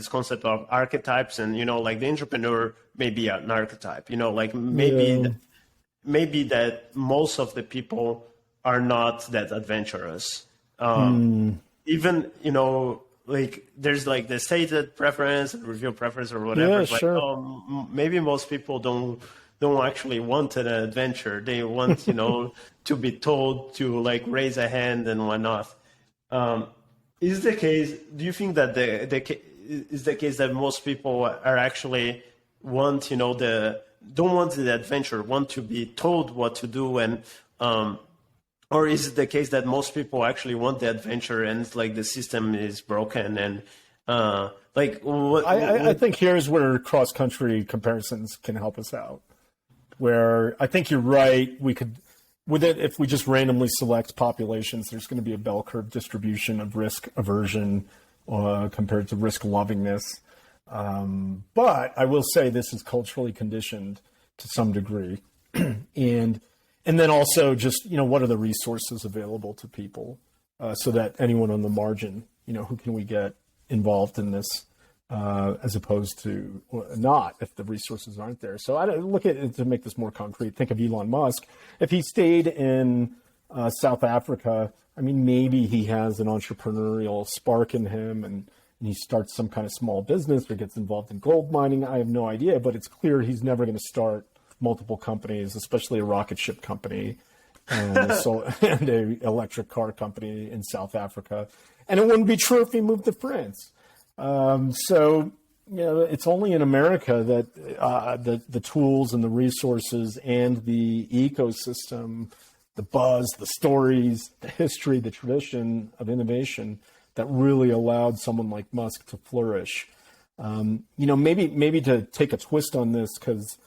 concept of archetypes, and, you know, like the entrepreneur may be an archetype, you know, like maybe that most of the people are not that adventurous. Even, you know, like there's like the stated preference, revealed preference, or whatever. Yeah, sure. Like, maybe most people don't actually want an adventure. They want, you know, to be told to like raise a hand and whatnot. Is the case? Do you think that is the case that most people are actually want, you know, don't want the adventure, want to be told what to do, and or is it the case that most people actually want the adventure, and it's like the system is broken, and like what? I think here's where cross-country comparisons can help us out. Where I think you're right, we could, with it, if we just randomly select populations, there's going to be a bell curve distribution of risk aversion compared to risk lovingness. But I will say this is culturally conditioned to some degree. And then also just, you know, what are the resources available to people so that anyone on the margin, you know, who can we get involved in this as opposed to not if the resources aren't there. So I look at it to make this more concrete. Think of Elon Musk. If he stayed in South Africa, I mean, maybe he has an entrepreneurial spark in him and he starts some kind of small business or gets involved in gold mining. I have no idea, but it's clear he's never going to start multiple companies, especially a rocket ship company and a electric car company in South Africa. And it wouldn't be true if he moved to France. So, you know, it's only in America that the tools and the resources and the ecosystem, the buzz, the stories, the history, the tradition of innovation that really allowed someone like Musk to flourish. You know, maybe to take a twist on this, because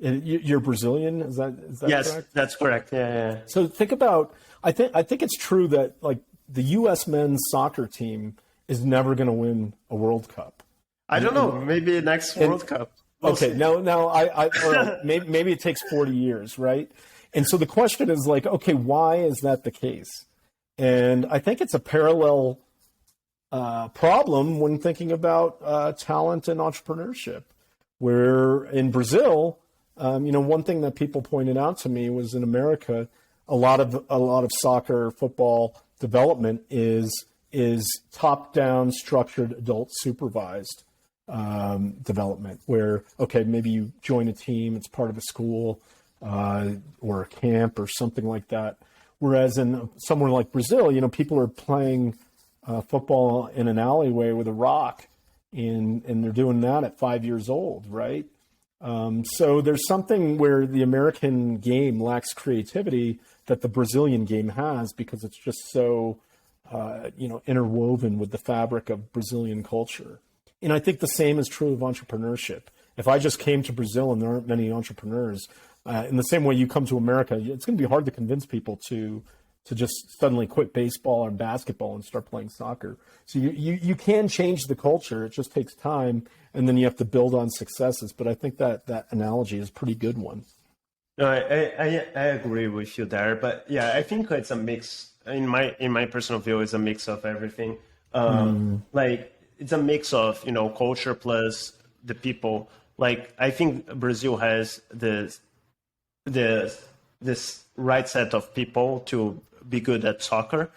you're Brazilian, is that yes, correct? That's correct. Yeah. So think about, I think it's true that like the U.S. men's soccer team is never going to win a World Cup. I don't know. Maybe next World Cup. Okay, now maybe it takes 40 years, right? And so the question is like, okay, why is that the case? And I think it's a parallel problem when thinking about talent and entrepreneurship. Where in Brazil, you know, one thing that people pointed out to me was in America, a lot of soccer, football development is top-down, structured, adult supervised development. Where, okay, maybe you join a team, it's part of a school or a camp or something like that. Whereas in somewhere like Brazil, you know, people are playing football in an alleyway with a rock. And they're doing that at 5 years old, right? So there's something where the American game lacks creativity that the Brazilian game has, because it's just so, you know, interwoven with the fabric of Brazilian culture. And I think the same is true of entrepreneurship. If I just came to Brazil and there aren't many entrepreneurs, in the same way you come to America, it's going to be hard to convince people to just suddenly quit baseball or basketball and start playing soccer. So you can change the culture. It just takes time, and then you have to build on successes. But I think that analogy is a pretty good one. No, I agree with you there. But yeah, I think it's a mix. In my personal view, it's a mix of everything. Like it's a mix of, you know, culture plus the people. Like I think Brazil has this right set of people to be good at soccer.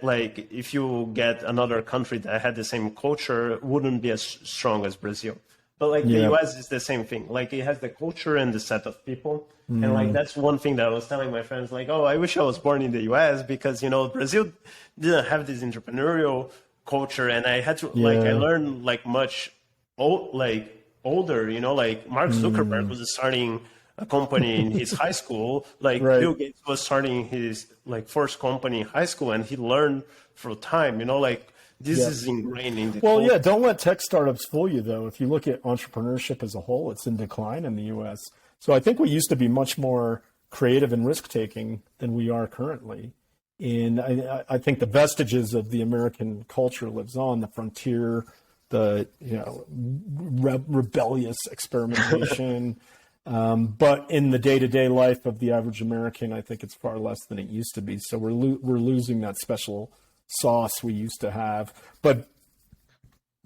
like if you get another country that had the same culture, wouldn't be as strong as Brazil. But like the US is the same thing. Like it has the culture and the set of people. And like that's one thing that I was telling my friends, like, oh, I wish I was born in the US because, you know, Brazil didn't have this entrepreneurial culture, and I had to like I learned like much older, you know, like Mark Zuckerberg was starting a company in his high school, like Bill Gates was starting his like first company in high school, and he learned through time, you know, like this is ingrained in the culture. Don't let tech startups fool you, though. If you look at entrepreneurship as a whole, it's in decline in the U.S. So I think we used to be much more creative and risk-taking than we are currently. And I think the vestiges of the American culture lives on, the frontier, the, you know, rebellious experimentation. But in the day-to-day life of the average American, I think it's far less than it used to be. So we're losing that special sauce we used to have, but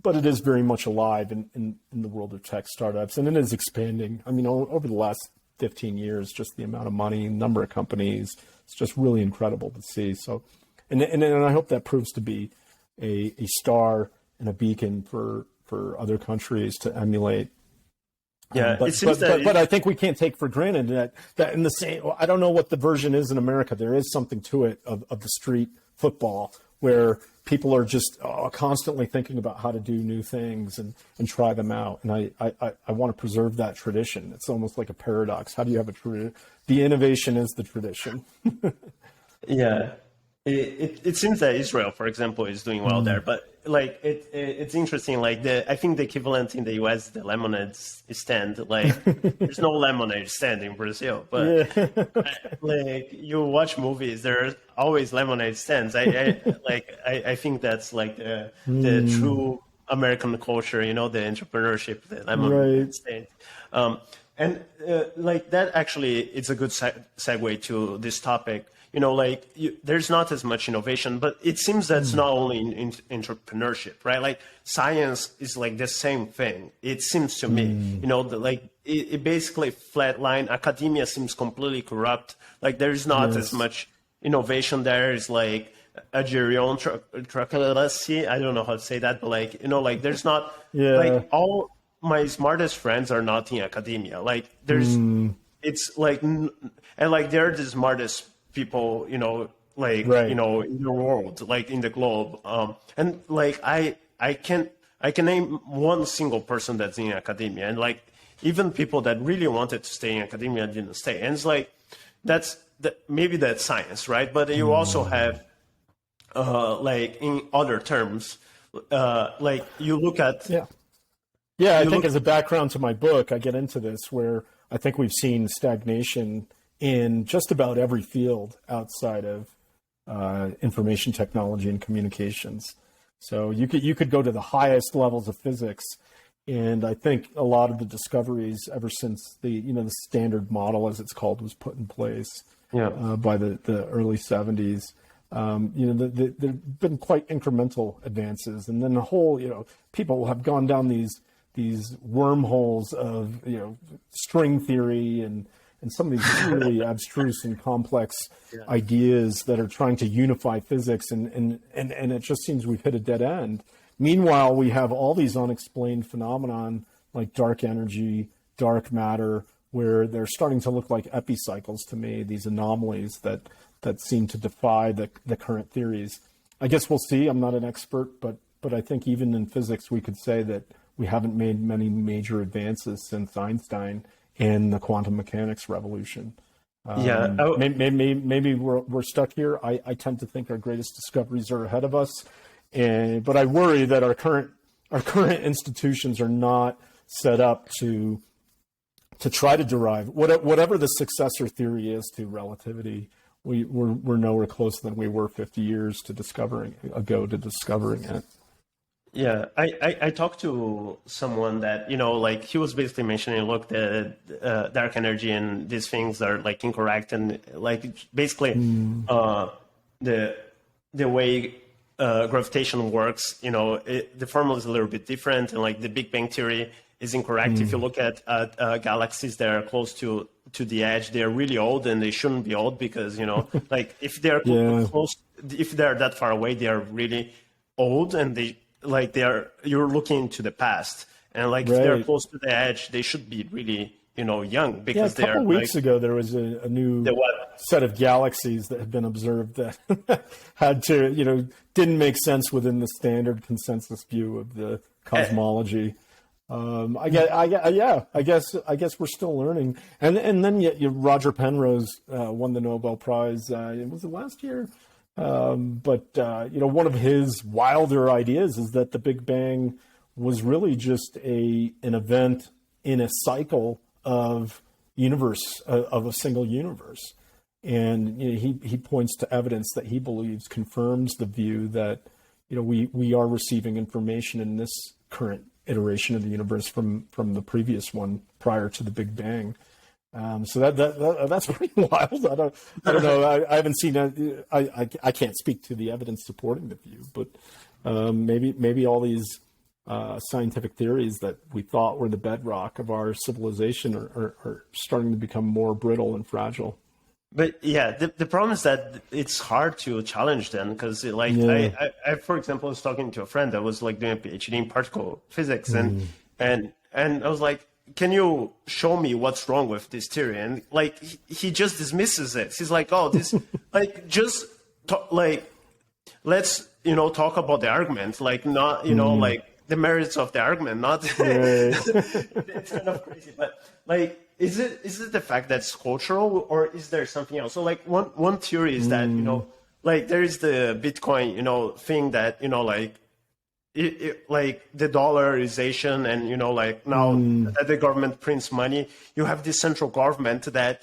it is very much alive in the world of tech startups, and it is expanding. I mean, over the last 15 years, just the amount of money, number of companies, it's just really incredible to see. So, and I hope that proves to be a star and a beacon for other countries to emulate. Yeah, but I think we can't take for granted that in the same. I don't know what the version is in America. There is something to it of the street football, where people are just constantly thinking about how to do new things and try them out. And I want to preserve that tradition. It's almost like a paradox. How do you have a tradition? The innovation is the tradition. Yeah. It seems that Israel, for example, is doing well there, but like it's interesting. Like I think the equivalent in the US, the lemonade stand. Like there's no lemonade stand in Brazil, but like you watch movies, there's always lemonade stands. I think that's like the true American culture. You know, the entrepreneurship, the lemonade stand. And like that actually, it's a good segue to this topic. You know, like there's not as much innovation, but it seems that's not only in entrepreneurship, right? Like science is like the same thing. It seems to me, you know, it basically flatline. Academia seems completely corrupt. Like there's not as much innovation there. It's like a gerontocracy. I don't know how to say that, but like, you know, like there's not like all my smartest friends are not in academia. Like there's, it's like, and like they're the smartest people, you know, like, you know, in the world, like in the globe. And like, I can name one single person that's in academia, and like even people that really wanted to stay in academia didn't stay. And it's like, maybe that's science, right? But you also have, like in other terms, like you look at. I think as a background to my book, I get into this where I think we've seen stagnation in just about every field outside of information technology and communications. So you could go to the highest levels of physics, and I think a lot of the discoveries ever since the standard model, as it's called, was put in place by the early 70s. There've been quite incremental advances, and then the whole people have gone down these wormholes of string theory and some of these really abstruse and complex ideas that are trying to unify physics, and it just seems we've hit a dead end. Meanwhile, we have all these unexplained phenomenon like dark energy, dark matter, where they're starting to look like epicycles to me, these anomalies that seem to defy the current theories. I guess we'll see. I'm not an expert, but I think even in physics, we could say that we haven't made many major advances since Einstein and the quantum mechanics revolution. Maybe we're stuck here. I tend to think our greatest discoveries are ahead of us, but I worry that our current institutions are not set up to try to derive whatever the successor theory is to relativity. We're nowhere closer than we were 50 years to discovering it. Yeah, I talked to someone that, like he was basically mentioning, look, the dark energy and these things are like incorrect, and like basically the way gravitation works, the formula is a little bit different, and like the Big Bang theory is incorrect. If you look at galaxies that are close to the edge, they're really old, and they shouldn't be old because, like if they're close, if they're that far away, they are really old, and you're looking into the past. And like if they're close to the edge, they should be really, young, because a couple weeks ago there was a new set of galaxies that had been observed that had to, didn't make sense within the standard consensus view of the cosmology. I guess we're still learning. And then Roger Penrose won the Nobel Prize. Was it last year? But one of his wilder ideas is that the Big Bang was really just an event in a cycle of a single universe. And he points to evidence that he believes confirms the view that we are receiving information in this current iteration of the universe from the previous one prior to the Big Bang. So that's pretty wild. I don't know. I haven't seen that. I can't speak to the evidence supporting the view, but maybe all these scientific theories that we thought were the bedrock of our civilization are starting to become more brittle and fragile. But yeah, the problem is that it's hard to challenge them, because I, for example, was talking to a friend that was like doing a PhD in particle physics, and I was like, can you show me what's wrong with this theory? And like he just dismisses it. He's like, oh, this let's talk about the argument, like not like the merits of the argument, not it's kind of crazy, but like. Is it the fact that it's cultural, or is there something else? So like one theory is that, like there is the Bitcoin, thing that, like the dollarization, and, like now that the government prints money, you have this central government that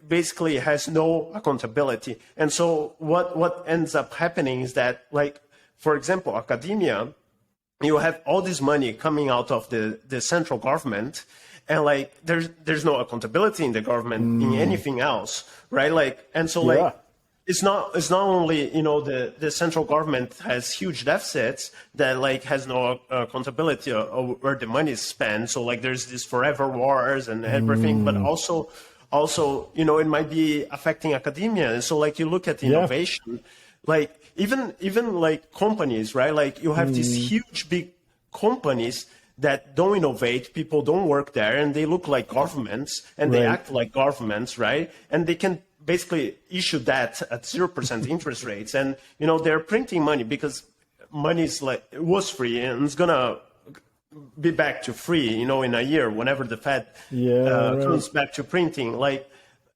basically has no accountability. And so what ends up happening is that, like, for example, academia, you have all this money coming out of the central government, and like there's no accountability in the government in anything else, right? Like, and so like it's not only the central government has huge deficits that like has no accountability of where the money is spent. So like there's these forever wars and everything, but also it might be affecting academia. And so like you look at innovation, like even like companies, right? Like you have these huge big companies that don't innovate, people don't work there, and they look like governments, and they act like governments, right? And they can basically issue debt at 0% interest rates, and they're printing money because money is it was free, and it's gonna be back to free, in a year whenever the Fed comes back to printing, like,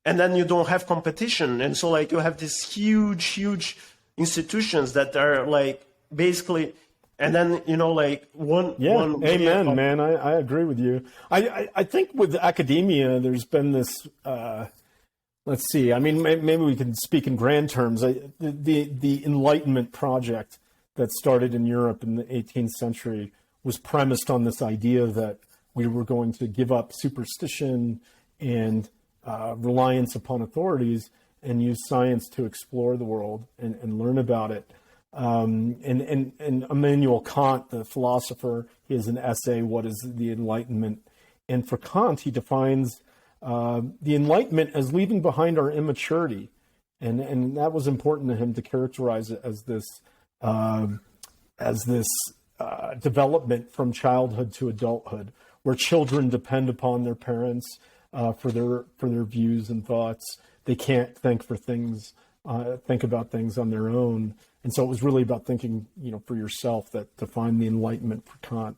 and then you don't have competition, and so like you have these huge institutions that are like basically. And then, like one amen, man. I agree with you. I think with academia, there's been this, let's see, I mean, maybe we can speak in grand terms. The Enlightenment project that started in Europe in the 18th century was premised on this idea that we were going to give up superstition and reliance upon authorities and use science to explore the world and learn about it. And Immanuel Kant, the philosopher, he has an essay, What is the Enlightenment? And for Kant, he defines the Enlightenment as leaving behind our immaturity. And that was important to him to characterize it as this development from childhood to adulthood, where children depend upon their parents for their views and thoughts. They can't think about things on their own. And so it was really about thinking, for yourself, that to find the Enlightenment for Kant.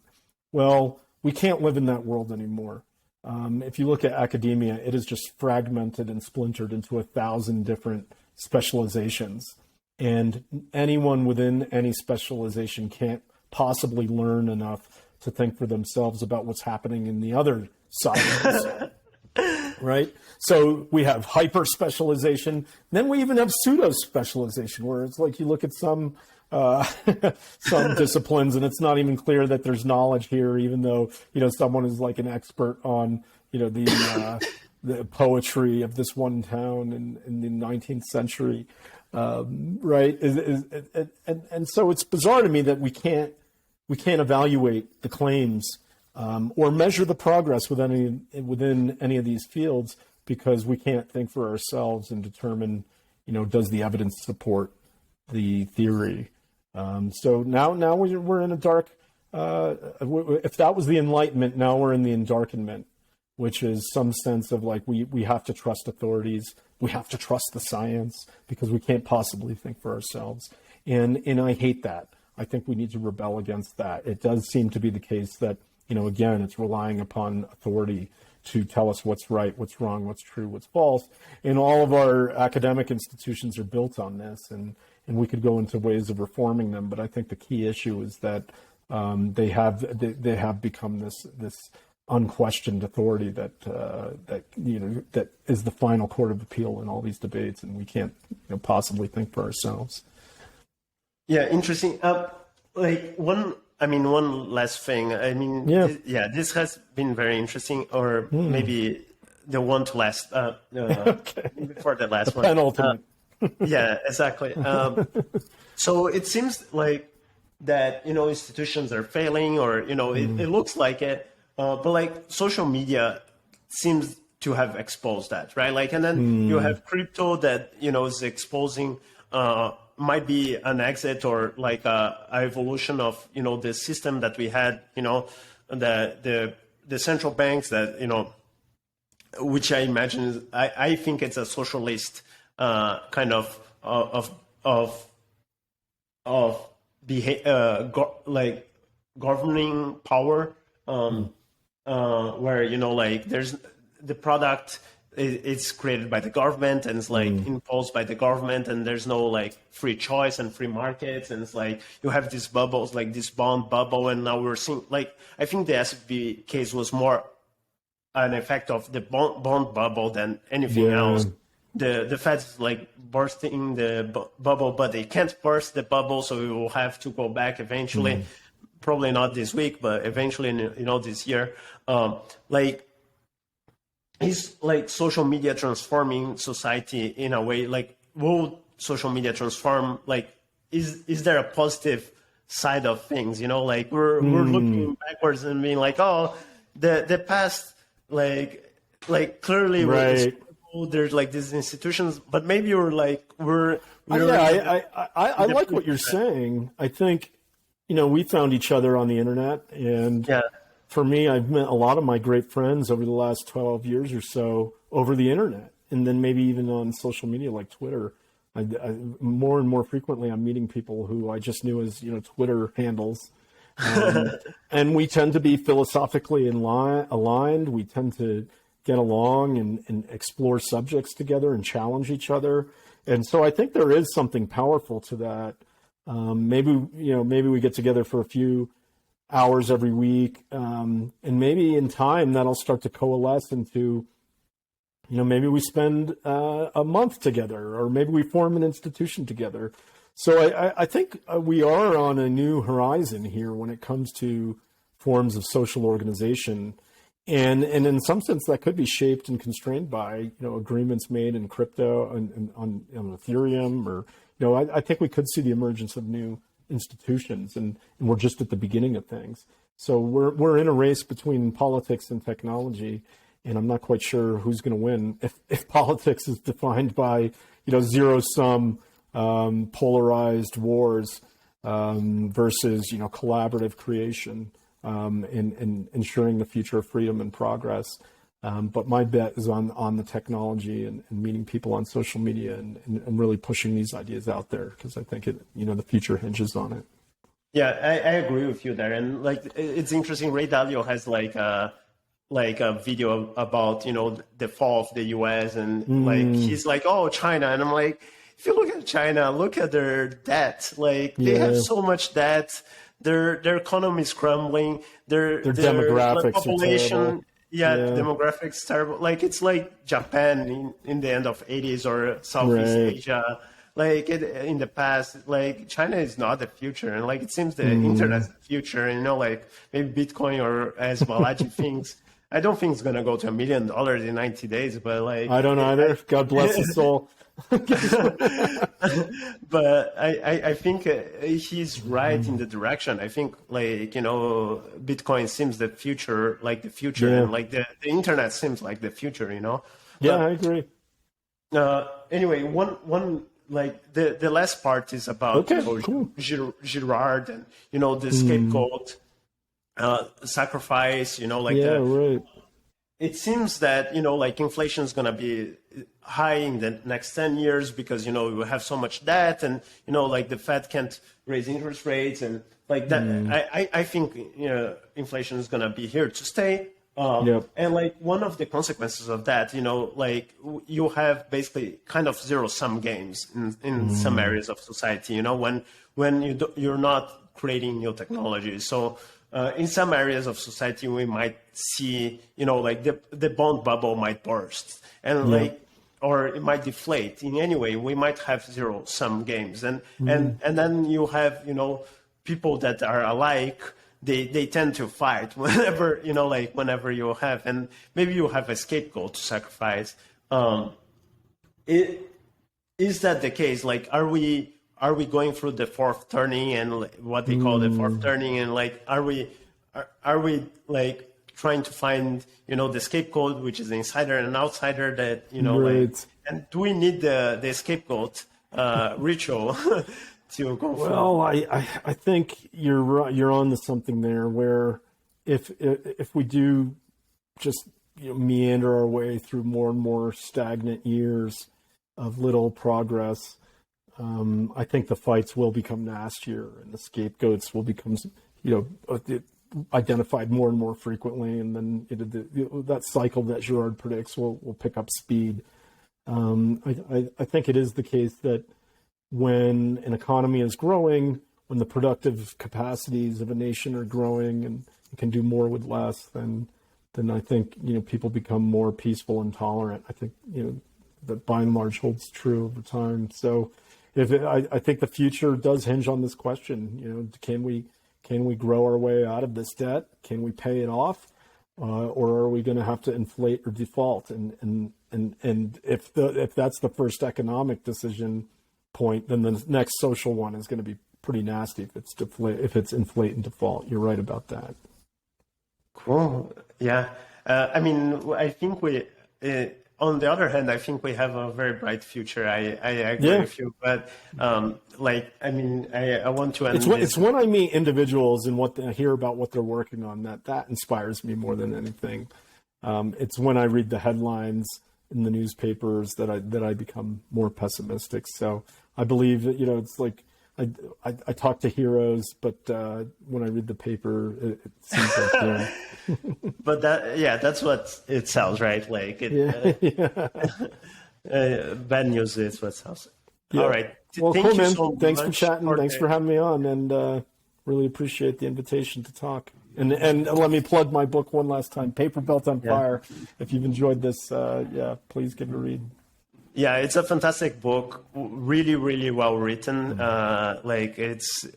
Well, we can't live in that world anymore. If you look at academia, it is just fragmented and splintered into 1,000 different specializations. And anyone within any specialization can't possibly learn enough to think for themselves about what's happening in the other silos. Right? So we have hyper specialization. Then we even have pseudo specialization, where it's like you look at some disciplines and it's not even clear that there's knowledge here, even though someone is like an expert on the poetry of this one town in the 19th century, right? And so it's bizarre to me that we can't evaluate the claims or measure the progress within any of these fields, because we can't think for ourselves and determine, does the evidence support the theory? So now we're in a dark. If that was the Enlightenment, now we're in the Endarkenment, which is some sense of like we have to trust authorities, we have to trust the science because we can't possibly think for ourselves. And I hate that. I think we need to rebel against that. It does seem to be the case that, again, it's relying upon authority to tell us what's right, what's wrong, what's true, what's false. And all of our academic institutions are built on this, and we could go into ways of reforming them. But I think the key issue is that they have become this unquestioned authority that is the final court of appeal in all these debates, and we can't possibly think for ourselves. Yeah, interesting. One last thing. This has been very interesting, or maybe the one to last okay. before the last one. Penultimate. Yeah, exactly. So it seems like that institutions are failing, or it looks like it. But like social media seems to have exposed that, right? Like, and then you have crypto that is exposing. Might be an exit or like a evolution of the system that we had, the central banks that which I imagine is, I think it's a socialist kind of like governing power, where like there's the product. It's created by the government and it's like imposed by the government, and there's no like free choice and free markets, and it's like you have these bubbles, like this bond bubble, and now we're seeing like I think the SVB case was more an effect of the bond bubble than anything else. The Fed's like bursting the bubble, but they can't burst the bubble, so we will have to go back eventually. Probably not this week, but eventually, this year. Is like social media transforming society in a way? Like, will social media transform? Like, is there a positive side of things? Like we're looking backwards and being like, oh, the past, like clearly right. There's like these institutions, but maybe I like what you're saying. I think we found each other on the internet, and for me, I've met a lot of my great friends over the last 12 years or so over the internet, and then maybe even on social media like Twitter. I more and more frequently, I'm meeting people who I just knew as Twitter handles, and we tend to be philosophically aligned. We tend to get along and explore subjects together and challenge each other, and so I think there is something powerful to that. Maybe we get together for a few hours every week, and maybe in time that'll start to coalesce into, maybe we spend a month together, or maybe we form an institution together. So I think we are on a new horizon here when it comes to forms of social organization, and in some sense that could be shaped and constrained by agreements made in crypto and on Ethereum, or I think we could see the emergence of new institutions, and we're just at the beginning of things. So we're in a race between politics and technology, and I'm not quite sure who's going to win if politics is defined by zero-sum polarized wars versus collaborative creation and ensuring the future of freedom and progress. But my bet is on the technology and meeting people on social media and really pushing these ideas out there, because I think the future hinges on it. Yeah, I agree with you there. And like, it's interesting. Ray Dalio has like a video about, the fall of the US, and like, he's like, oh, China. And I'm like, if you look at China, look at their debt. Like they have so much debt. Their economy is crumbling. Their demographics population. Are terrible. Yeah, demographics terrible. Like it's like Japan in the end of 80s, or Southeast Asia. Like in the past, like China is not the future, and like it seems the internet's the future. Like maybe Bitcoin, or as Balaji thinks. I don't think it's gonna go to $1 million in 90 days, but like I don't either. God bless his soul. But I think he's right in the direction. I think Bitcoin seems the future, and like the internet seems like the future, Yeah, But, I agree. anyway, one like the last part is about Cool. Girard and the scapegoat sacrifice. Right. It seems that inflation is going to be high in the next 10 years because we have so much debt, and the Fed can't raise interest rates, and like that. I think inflation is going to be here to stay. And like one of the consequences of that, you have basically kind of zero-sum games in some areas of society. When you're not creating new technologies. So in some areas of society, we might see, the bond bubble might burst, and or it might deflate. In any way, we might have zero-sum games, and then you have people that are alike. They tend to fight whenever whenever you have, and maybe you have a scapegoat to sacrifice. Is that the case? Like, are we going through the fourth turning, and what they call the fourth turning, and are we like trying to find the scapegoat, which is the insider and outsider that Right. and do we need the scapegoat ritual? To go Well, I think you're on to something there, where if we do just meander our way through more and more stagnant years of little progress, I think the fights will become nastier, and the scapegoats will become identified more and more frequently, and then that cycle that Girard predicts will pick up speed. I think it is the case that when an economy is growing, when the productive capacities of a nation are growing and can do more with less, then I think people become more peaceful and tolerant. I think that by and large holds true over time. So I think the future does hinge on this question. Can we grow our way out of this debt? Can we pay it off, or are we going to have to inflate or default? And if that's the first economic decision point, then the next social one is going to be pretty nasty if it's inflate and default. You're right about that. Cool. Yeah. I think we. On the other hand, I think we have a very bright future. I agree with you, but I want to. It's when I meet individuals and I hear about what they're working on that inspires me more than anything. It's when I read the headlines in the newspapers that I become more pessimistic. So I believe that it's like I talk to heroes, but when I read the paper, it seems like But that's what it sounds, right? Like bad news is what sounds. All right. Well, Thank cool, you man. so Thanks much for chatting. Thanks for having me on, and really appreciate the invitation to talk. And let me plug my book one last time, Paper Belt on Fire. If you've enjoyed this, please give it a read. Yeah, it's a fantastic book, really, really well written. It's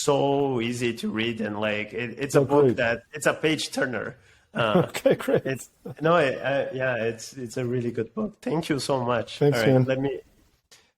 so easy to read, and it's a book that it's a page turner. Okay, great. It's a really good book. Thank you so much. Thanks, all right, man. Let me